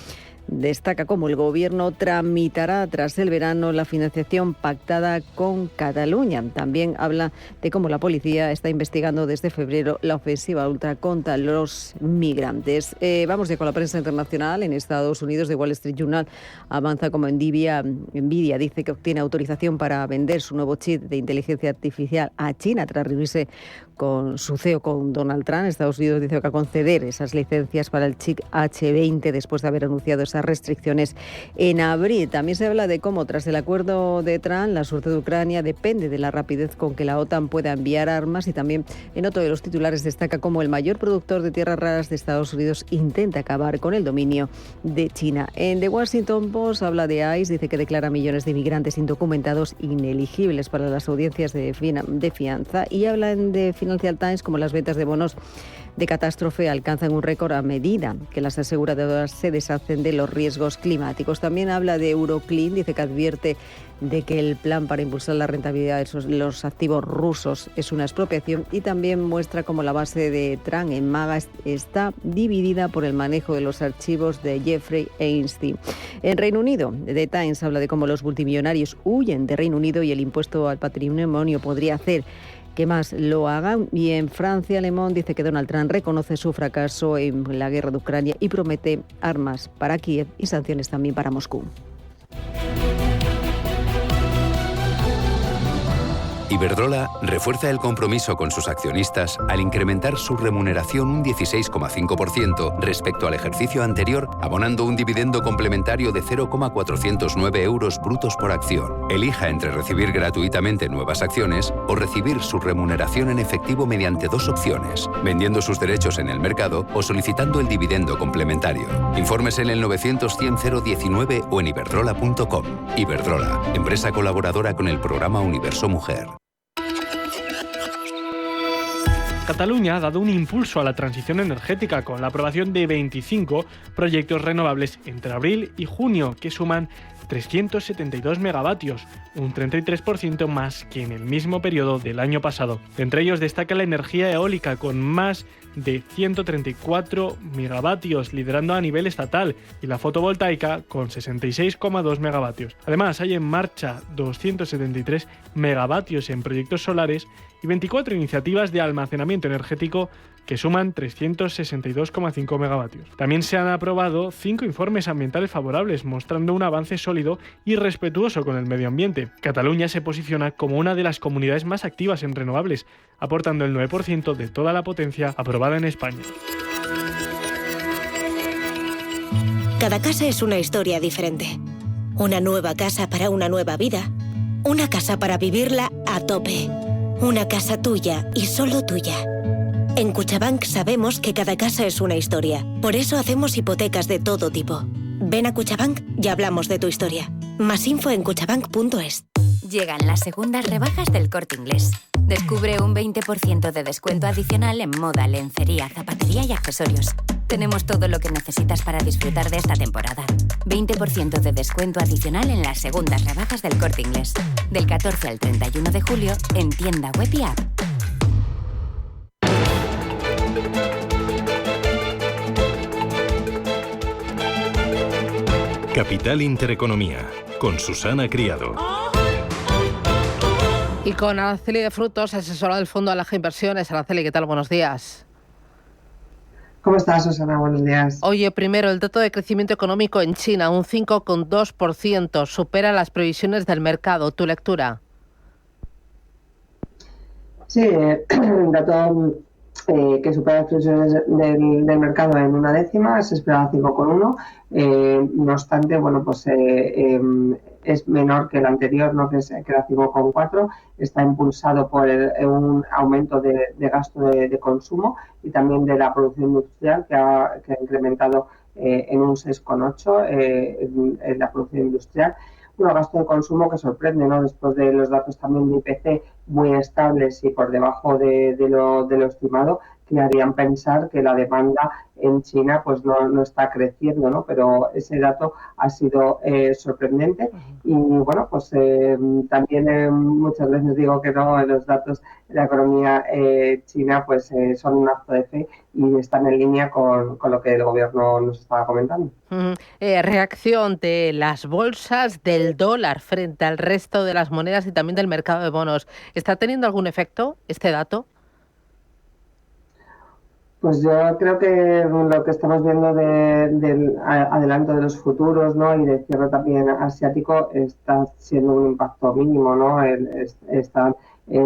destaca cómo el gobierno tramitará tras el verano la financiación pactada con Cataluña. También habla de cómo la policía está investigando desde febrero la ofensiva ultra contra los migrantes. Vamos ya con la prensa internacional. En Estados Unidos, The Wall Street Journal avanza como Nvidia dice que obtiene autorización para vender su nuevo chip de inteligencia artificial a China tras reunirse con su CEO, con Donald Trump. Estados Unidos dice que va a conceder esas licencias para el chip H20 después de haber anunciado esas restricciones en abril. También se habla de cómo, tras el acuerdo de Trump, la suerte de Ucrania depende de la rapidez con que la OTAN pueda enviar armas, y también en otro de los titulares destaca cómo el mayor productor de tierras raras de Estados Unidos intenta acabar con el dominio de China. En The Washington Post habla de ICE, dice que declara millones de inmigrantes indocumentados ineligibles para las audiencias de fianza, y habla de Financial Times como las ventas de bonos de catástrofe alcanzan un récord a medida que las aseguradoras se deshacen de los riesgos climáticos. También habla de Euroclean, dice que advierte de que el plan para impulsar la rentabilidad de los activos rusos es una expropiación, y también muestra cómo la base de Trump en MAGA está dividida por el manejo de los archivos de Jeffrey Epstein. En Reino Unido, The Times habla de cómo los multimillonarios huyen de Reino Unido y el impuesto al patrimonio podría hacer que más lo hagan. Y en Francia, Le Monde dice que Donald Trump reconoce su fracaso en la guerra de Ucrania y promete armas para Kiev y sanciones también para Moscú. Iberdrola refuerza el compromiso con sus accionistas al incrementar su remuneración un 16,5% respecto al ejercicio anterior, abonando un dividendo complementario de 0,409 euros brutos por acción. Elija entre recibir gratuitamente nuevas acciones o recibir su remuneración en efectivo mediante dos opciones: vendiendo sus derechos en el mercado o solicitando el dividendo complementario. Informes en el 900-100-019 o en iberdrola.com. Iberdrola, empresa colaboradora con el programa Universo Mujer. Cataluña ha dado un impulso a la transición energética con la aprobación de 25 proyectos renovables entre abril y junio, que suman 372 megavatios, un 33% más que en el mismo periodo del año pasado. Entre ellos destaca la energía eólica, con más de 134 megavatios, liderando a nivel estatal, y la fotovoltaica con 66,2 megavatios. Además, hay en marcha 273 megavatios en proyectos solares y 24 iniciativas de almacenamiento energético que suman 362,5 megavatios. También se han aprobado 5 informes ambientales favorables, mostrando un avance sólido y respetuoso con el medio ambiente. Cataluña se posiciona como una de las comunidades más activas en renovables, aportando el 9% de toda la potencia aprobada en España. Cada casa es una historia diferente. Una nueva casa para una nueva vida. Una casa para vivirla a tope. Una casa tuya y solo tuya. En Cuchabank sabemos que cada casa es una historia. Por eso hacemos hipotecas de todo tipo. Ven a Cuchabank y hablamos de tu historia. Más info en cuchabank.es. Llegan las segundas rebajas del Corte Inglés. Descubre un 20% de descuento adicional en moda, lencería, zapatería y accesorios. Tenemos todo lo que necesitas para disfrutar de esta temporada. 20% de descuento adicional en las segundas rebajas del Corte Inglés. Del 14 al 31 de julio en tienda web y app. Capital Intereconomía, con Susana Criado. Y con Araceli de Frutos, asesora del Fondo Alaja Inversiones. Araceli, ¿qué tal? Buenos días. ¿Cómo estás, Susana? Buenos días. Oye, primero, el dato de crecimiento económico en China, un 5,2%, supera las previsiones del mercado. ¿Tu lectura? Sí, un dato que supera las previsiones del mercado en 0,1, se esperaba 5,1. No obstante, bueno, pues es menor que el anterior, ¿no? que era 5,4. Está impulsado por un aumento de gasto de consumo y también de la producción industrial, que ha incrementado en un 6,8 en la producción industrial. Bueno, gasto de consumo que sorprende, ¿no? Después de los datos también de IPC muy estables y por debajo de lo estimado, que harían pensar que la demanda en China pues no está creciendo, ¿no? Pero ese dato ha sido sorprendente y bueno, pues también muchas veces digo que no, los datos de la economía china pues son un acto de fe y están en línea con lo que el gobierno nos estaba comentando. Reacción de las bolsas del dólar frente al resto de las monedas y también del mercado de bonos. ¿Está teniendo algún efecto este dato? Pues yo creo que lo que estamos viendo del adelanto de los futuros, ¿no? Y de cierre también asiático está siendo un impacto mínimo, ¿no? Están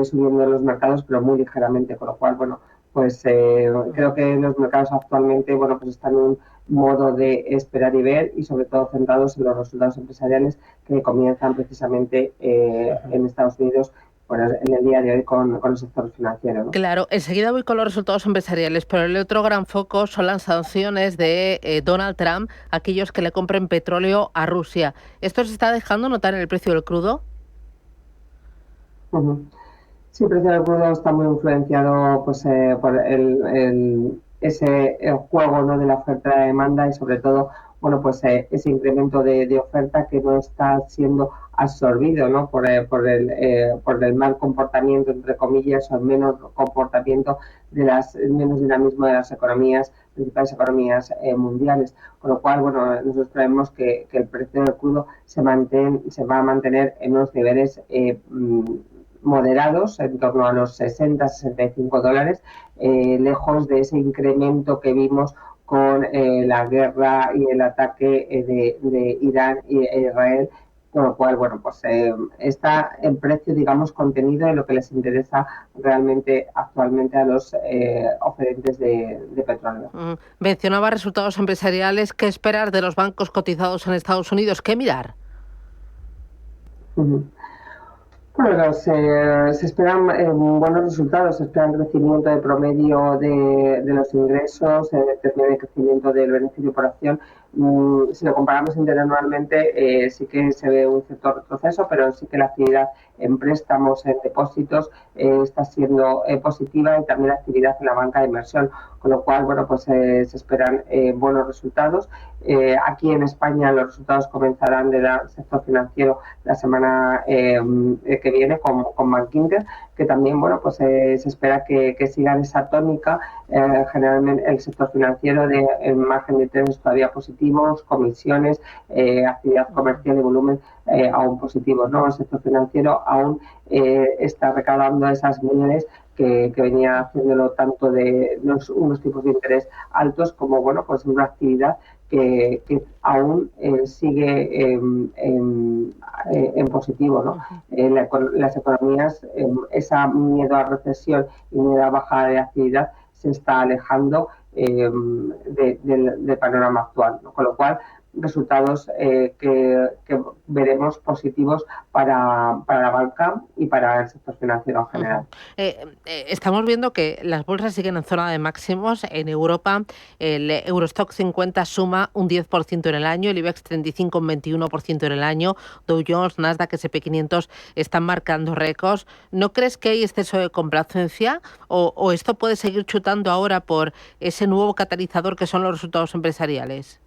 subiendo los mercados, pero muy ligeramente, con lo cual, bueno, pues creo que los mercados actualmente, bueno, pues están en un modo de esperar y ver y sobre todo centrados en los resultados empresariales que comienzan precisamente en Estados Unidos en el día de hoy con el sector financiero, ¿no? Claro, enseguida voy con los resultados empresariales, pero el otro gran foco son las sanciones de Donald Trump a aquellos que le compren petróleo a Rusia. ¿Esto se está dejando notar en el precio del crudo? Sí, el precio del crudo está muy influenciado pues, por ese juego, ¿no? De la oferta y la demanda y sobre todo bueno, pues ese incremento de oferta que no está siendo absorbido, ¿no? por el mal comportamiento, entre comillas, o el menos comportamiento menos dinamismo de las principales economías mundiales. Con lo cual, bueno, nosotros creemos que el precio del crudo se va a mantener en unos niveles moderados, en torno a los $60-65, lejos de ese incremento que vimos con la guerra y el ataque de Irán e Israel, con lo cual, bueno, pues está el precio, digamos, contenido en lo que les interesa realmente actualmente a los oferentes de petróleo. Mencionaba resultados empresariales. ¿Qué esperar de los bancos cotizados en Estados Unidos? ¿Qué mirar? Bueno, se esperan buenos resultados, se esperan crecimiento de promedio de los ingresos, también de crecimiento del beneficio por acción. Si lo comparamos interanualmente, sí que se ve un cierto retroceso, pero sí que la actividad en préstamos, en depósitos, está siendo positiva y también la actividad en la banca de inversión, con lo cual, bueno, pues se esperan buenos resultados. Aquí en España los resultados comenzarán del sector financiero la semana que viene con Bankinter, que también, bueno, pues se espera que sigan esa tónica. Generalmente el sector financiero el margen de intereses todavía positivos, comisiones, actividad comercial y volumen aún positivos, ¿no? El sector financiero aún está recaudando esas millones que venía haciéndolo tanto de unos tipos de interés altos como, bueno, pues una actividad que aún sigue en positivo, ¿no? Las economías, ese miedo a recesión y miedo a bajada de actividad se está alejando del panorama actual, ¿no? Con lo cual resultados que veremos positivos para la banca y para el sector financiero en general. Estamos viendo que las bolsas siguen en zona de máximos. En Europa el Eurostock 50 suma un 10% en el año, el IBEX 35 un 21% en el año, Dow Jones, Nasdaq, S&P 500 están marcando récords. ¿No crees que hay exceso de complacencia o esto puede seguir chutando ahora por ese nuevo catalizador que son los resultados empresariales?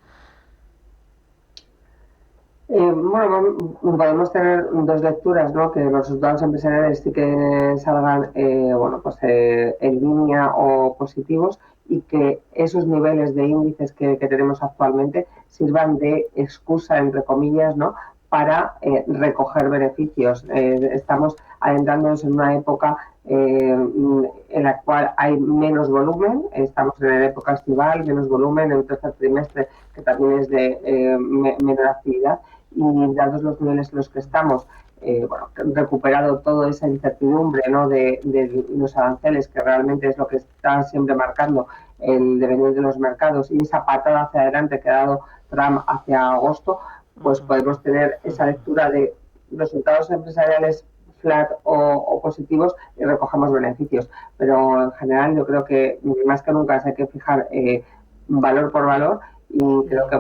Bueno, podemos tener dos lecturas, ¿no? Que los resultados empresariales sí que salgan bueno, pues, en línea o positivos y que esos niveles de índices que tenemos actualmente sirvan de excusa, entre comillas, ¿no? Para recoger beneficios. Estamos adentrándonos en una época en la cual hay menos volumen, estamos en la época estival, menos volumen, en el tercer trimestre que también es de menor actividad, y dados los niveles en los que estamos, recuperado toda esa incertidumbre, ¿no?, de los aranceles, que realmente es lo que está siempre marcando el devenir de los mercados, y esa patada hacia adelante que ha dado Trump hacia agosto, pues podemos tener esa lectura de resultados empresariales flat o positivos y recogemos beneficios. Pero en general yo creo que más que nunca hay que fijar valor por valor, y creo que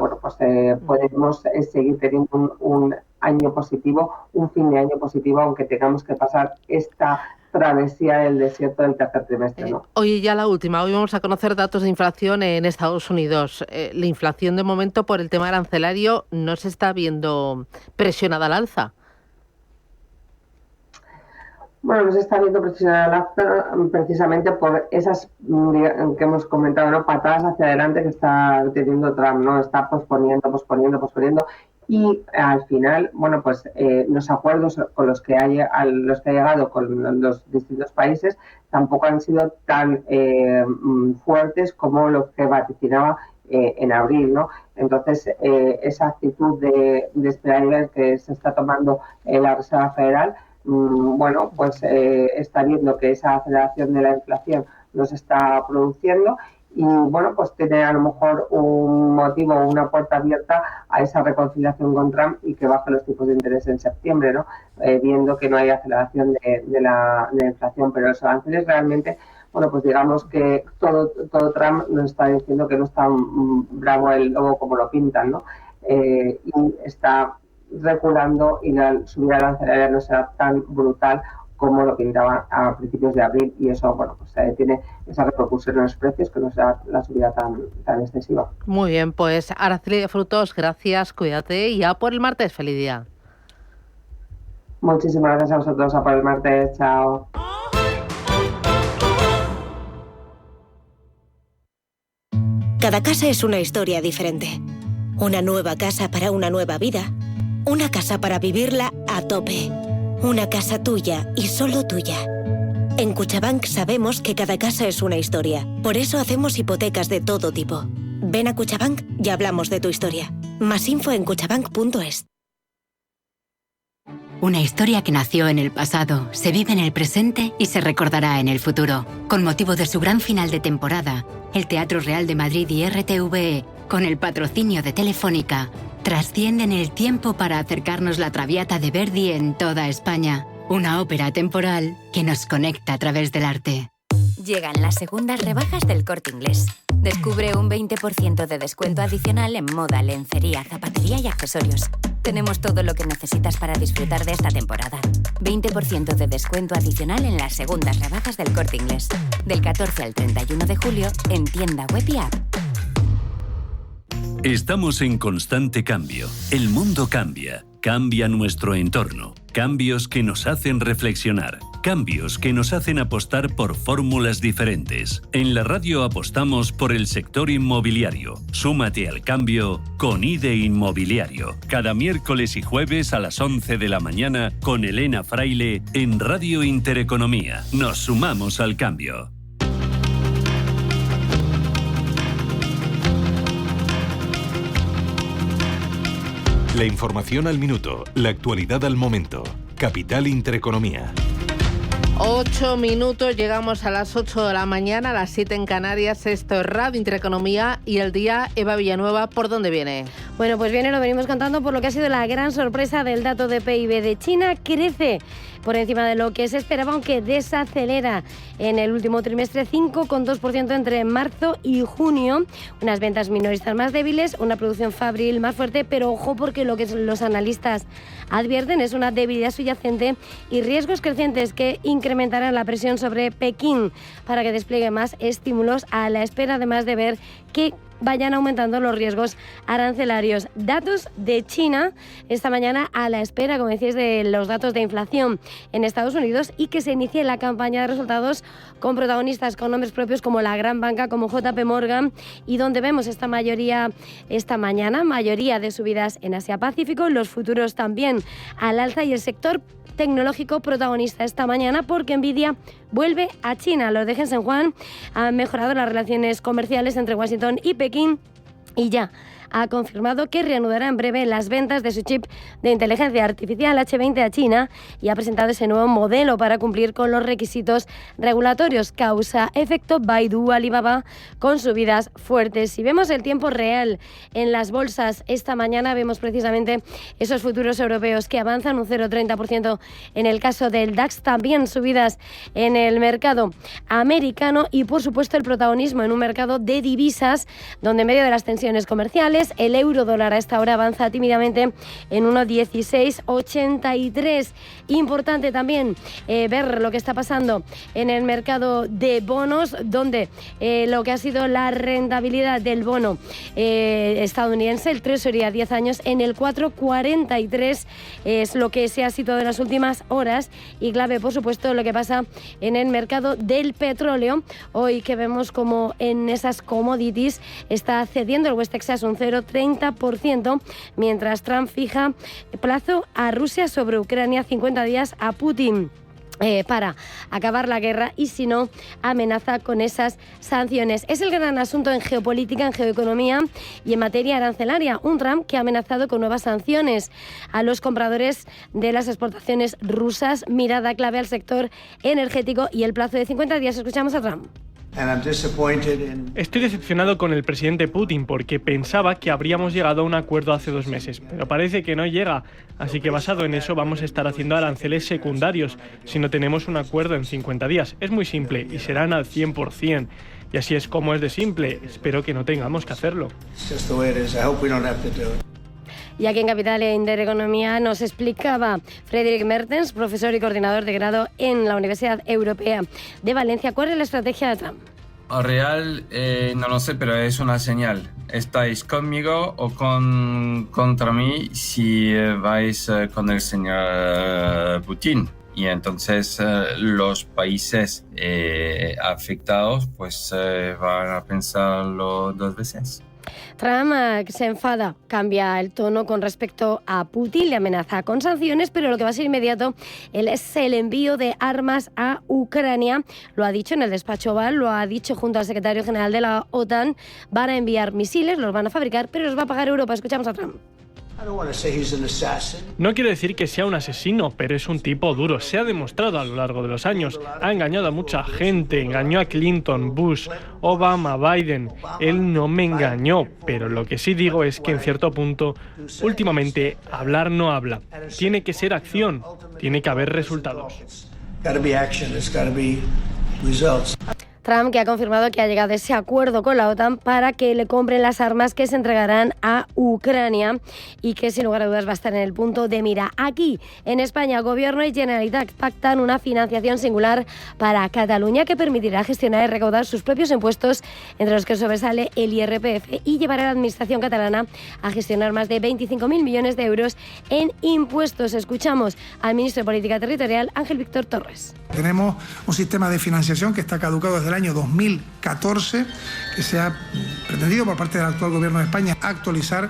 podemos seguir teniendo un año positivo, un fin de año positivo, aunque tengamos que pasar esta travesía del desierto del tercer trimestre, ¿no? Hoy ya la última, hoy vamos a conocer datos de inflación en Estados Unidos. La inflación de momento por el tema arancelario no se está viendo presionada al alza. Bueno, se está viendo precisamente por esas que hemos comentado, ¿no?, patadas hacia adelante que está teniendo Trump, ¿no? Está posponiendo, y al final, los acuerdos con los que ha llegado con los distintos países tampoco han sido tan fuertes como lo que vaticinaba en abril, ¿no? Entonces, esa actitud de esperar y ver que se está tomando la Reserva Federal, está viendo que esa aceleración de la inflación no se está produciendo, y tiene a lo mejor un motivo, una puerta abierta a esa reconciliación con Trump y que baje los tipos de interés en septiembre, ¿no? Viendo que no hay aceleración de la inflación, pero los aranceles realmente, digamos que todo Trump nos está diciendo que no es tan bravo el lobo como lo pintan, ¿no? Y está reculando, y la subida arancelaria no será tan brutal como lo pintaba a principios de abril, y eso tiene esa repercusión en los precios, que no será la subida tan excesiva. Muy bien, pues Araceli de Frutos, gracias, cuídate, y a por el martes, feliz día. Muchísimas gracias a vosotros, a por el martes, chao. Cada casa es una historia diferente. Una nueva casa para una nueva vida. Una casa para vivirla a tope. Una casa tuya y solo tuya. En Cuchabank sabemos que cada casa es una historia. Por eso hacemos hipotecas de todo tipo. Ven a Cuchabank y hablamos de tu historia. Más info en cuchabank.es. Una historia que nació en el pasado, se vive en el presente y se recordará en el futuro. Con motivo de su gran final de temporada, el Teatro Real de Madrid y RTVE, con el patrocinio de Telefónica, trascienden el tiempo para acercarnos la Traviata de Verdi en toda España. Una ópera temporal que nos conecta a través del arte. Llegan las segundas rebajas del Corte Inglés. Descubre un 20% de descuento adicional en moda, lencería, zapatería y accesorios. Tenemos todo lo que necesitas para disfrutar de esta temporada. 20% de descuento adicional en las segundas rebajas del Corte Inglés. Del 14 al 31 de julio en tienda web y app. Estamos en constante cambio. El mundo cambia. Cambia nuestro entorno. Cambios que nos hacen reflexionar. Cambios que nos hacen apostar por fórmulas diferentes. En la radio apostamos por el sector inmobiliario. Súmate al cambio con IDE Inmobiliario. Cada miércoles y jueves a las 11 de la mañana con Elena Fraile en Radio Intereconomía. Nos sumamos al cambio. La información al minuto, la actualidad al momento. Capital Intereconomía. 8 minutos, llegamos a las 8 de la mañana, a las 7 en Canarias. Esto es Radio Intereconomía y el día. Eva Villanueva, ¿por dónde viene? Bueno, pues viene, lo venimos contando por lo que ha sido la gran sorpresa del dato de PIB de China. Crece por encima de lo que se esperaba, aunque desacelera en el último trimestre, 5,2% entre marzo y junio. Unas ventas minoristas más débiles, una producción fabril más fuerte, pero ojo, porque lo que los analistas advierten es una debilidad subyacente y riesgos crecientes que incrementarán la presión sobre Pekín para que despliegue más estímulos, a la espera además de ver que vayan aumentando los riesgos arancelarios. Datos de China esta mañana, a la espera, como decíais, de los datos de inflación en Estados Unidos, y que se inicie la campaña de resultados con protagonistas con nombres propios como la gran banca, como JP Morgan, y donde vemos esta mayoría esta mañana, mayoría de subidas en Asia-Pacífico, los futuros también al alza, y el sector tecnológico protagonista esta mañana porque Nvidia vuelve a China. Los de Jensen Huang han mejorado las relaciones comerciales entre Washington y Pekín y ya ha confirmado que reanudará en breve las ventas de su chip de inteligencia artificial H20 a China y ha presentado ese nuevo modelo para cumplir con los requisitos regulatorios. Causa-efecto Baidu, Alibaba, con subidas fuertes. Si vemos el tiempo real en las bolsas esta mañana, vemos precisamente esos futuros europeos que avanzan un 0,30% en el caso del DAX, también subidas en el mercado americano y por supuesto el protagonismo en un mercado de divisas donde en medio de las tensiones comerciales el euro dólar a esta hora avanza tímidamente en 1,1683. Importante también ver lo que está pasando en el mercado de bonos, donde lo que ha sido la rentabilidad del bono estadounidense, el Treasury a 10 años en el 4,43 es lo que se ha situado en las últimas horas, y clave por supuesto lo que pasa en el mercado del petróleo hoy, que vemos como en esas commodities está cediendo el West Texas un 0,30%, mientras Trump fija plazo a Rusia sobre Ucrania, 50 días a Putin para acabar la guerra, y si no, amenaza con esas sanciones. Es el gran asunto en geopolítica, en geoeconomía y en materia arancelaria. Un Trump que ha amenazado con nuevas sanciones a los compradores de las exportaciones rusas. Mirada clave al sector energético y el plazo de 50 días. Escuchamos a Trump. Estoy decepcionado con el presidente Putin porque pensaba que habríamos llegado a un acuerdo hace 2 meses, pero parece que no llega. Así que basado en eso vamos a estar haciendo aranceles secundarios si no tenemos un acuerdo en 50 días. Es muy simple y serán al 100%. Y así es como es de simple. Espero que no tengamos que hacerlo. Y aquí en Capital Intereconomía nos explicaba Frederic Mertens, profesor y coordinador de grado en la Universidad Europea de Valencia, cuál es la estrategia de Trump. Real, no lo sé, pero es una señal. ¿Estáis conmigo o contra mí si vais con el señor Putin? Y entonces los países afectados pues van a pensarlo 2 veces. Trump se enfada, cambia el tono con respecto a Putin, le amenaza con sanciones, pero lo que va a ser inmediato es el envío de armas a Ucrania. Lo ha dicho en el despacho Oval, lo ha dicho junto al secretario general de la OTAN. Van a enviar misiles, los van a fabricar, pero los va a pagar Europa. Escuchamos a Trump. No quiero decir que sea un asesino, pero es un tipo duro. Se ha demostrado a lo largo de los años. Ha engañado a mucha gente. Engañó a Clinton, Bush, Obama, Biden. Él no me engañó, pero lo que sí digo es que en cierto punto, últimamente, hablar no habla. Tiene que ser acción. Tiene que haber resultados. Trump, que ha confirmado que ha llegado a ese acuerdo con la OTAN para que le compren las armas que se entregarán a Ucrania y que sin lugar a dudas va a estar en el punto de mira. Aquí, en España, Gobierno y Generalitat pactan una financiación singular para Cataluña que permitirá gestionar y recaudar sus propios impuestos, entre los que sobresale el IRPF, y llevará a la Administración catalana a gestionar más de 25.000 millones de euros en impuestos. Escuchamos al ministro de Política Territorial, Ángel Víctor Torres. Tenemos un sistema de financiación que está caducado desde el año 2014, que se ha pretendido por parte del actual Gobierno de España actualizar.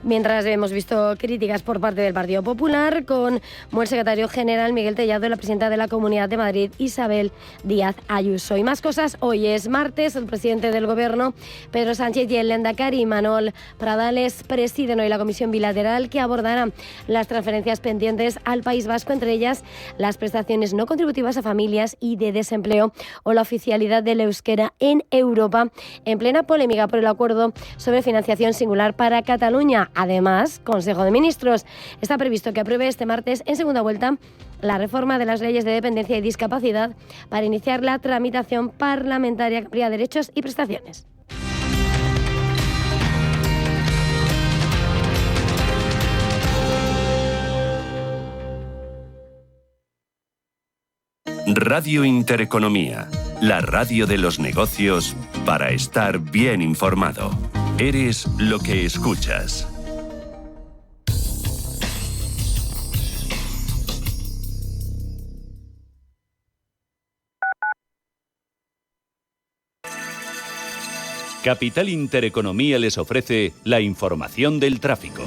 Mientras hemos visto críticas por parte del Partido Popular, con el secretario general Miguel Tellado y la presidenta de la Comunidad de Madrid, Isabel Díaz Ayuso. Y más cosas, hoy es martes, el presidente del Gobierno, Pedro Sánchez, y el lehendakari Imanol Pradales presiden hoy la comisión bilateral que abordará las transferencias pendientes al País Vasco, entre ellas las prestaciones no contributivas a familias y de desempleo o la oficialidad del euskera en Europa, en plena polémica por el acuerdo sobre financiación singular para Cataluña. Además, Consejo de Ministros está previsto que apruebe este martes en segunda vuelta la reforma de las leyes de dependencia y discapacidad para iniciar la tramitación parlamentaria que amplía derechos y prestaciones. Radio Intereconomía, la radio de los negocios para estar bien informado. Eres lo que escuchas. Capital Intereconomía les ofrece la información del tráfico.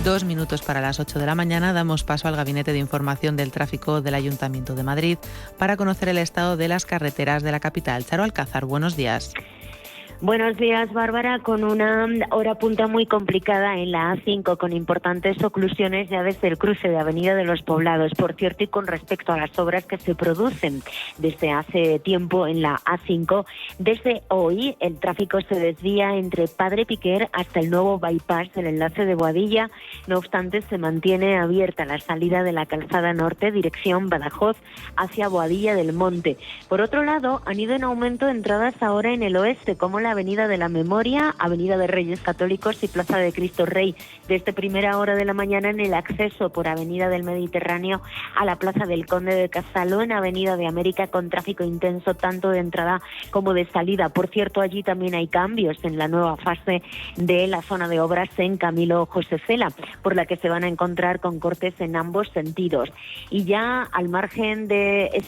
2 minutos para las 8 de la mañana, damos paso al Gabinete de Información del Tráfico del Ayuntamiento de Madrid para conocer el estado de las carreteras de la capital. Charo Alcázar, buenos días. Buenos días, Bárbara, con una hora punta muy complicada en la A5, con importantes oclusiones ya desde el cruce de Avenida de los Poblados. Por cierto, y con respecto a las obras que se producen desde hace tiempo en la A5, desde hoy el tráfico se desvía entre Padre Piquer hasta el nuevo bypass del enlace de Boadilla. No obstante, se mantiene abierta la salida de la calzada norte, dirección Badajoz, hacia Boadilla del Monte. Por otro lado, han ido en aumento entradas ahora en el oeste, como la Avenida de la Memoria, Avenida de Reyes Católicos y Plaza de Cristo Rey. Desde primera hora de la mañana en el acceso por Avenida del Mediterráneo a la Plaza del Conde de Casalo, en Avenida de América, con tráfico intenso tanto de entrada como de salida. Por cierto, allí también hay cambios en la nueva fase de la zona de obras en Camilo José Cela, por la que se van a encontrar con cortes en ambos sentidos. Y ya al margen de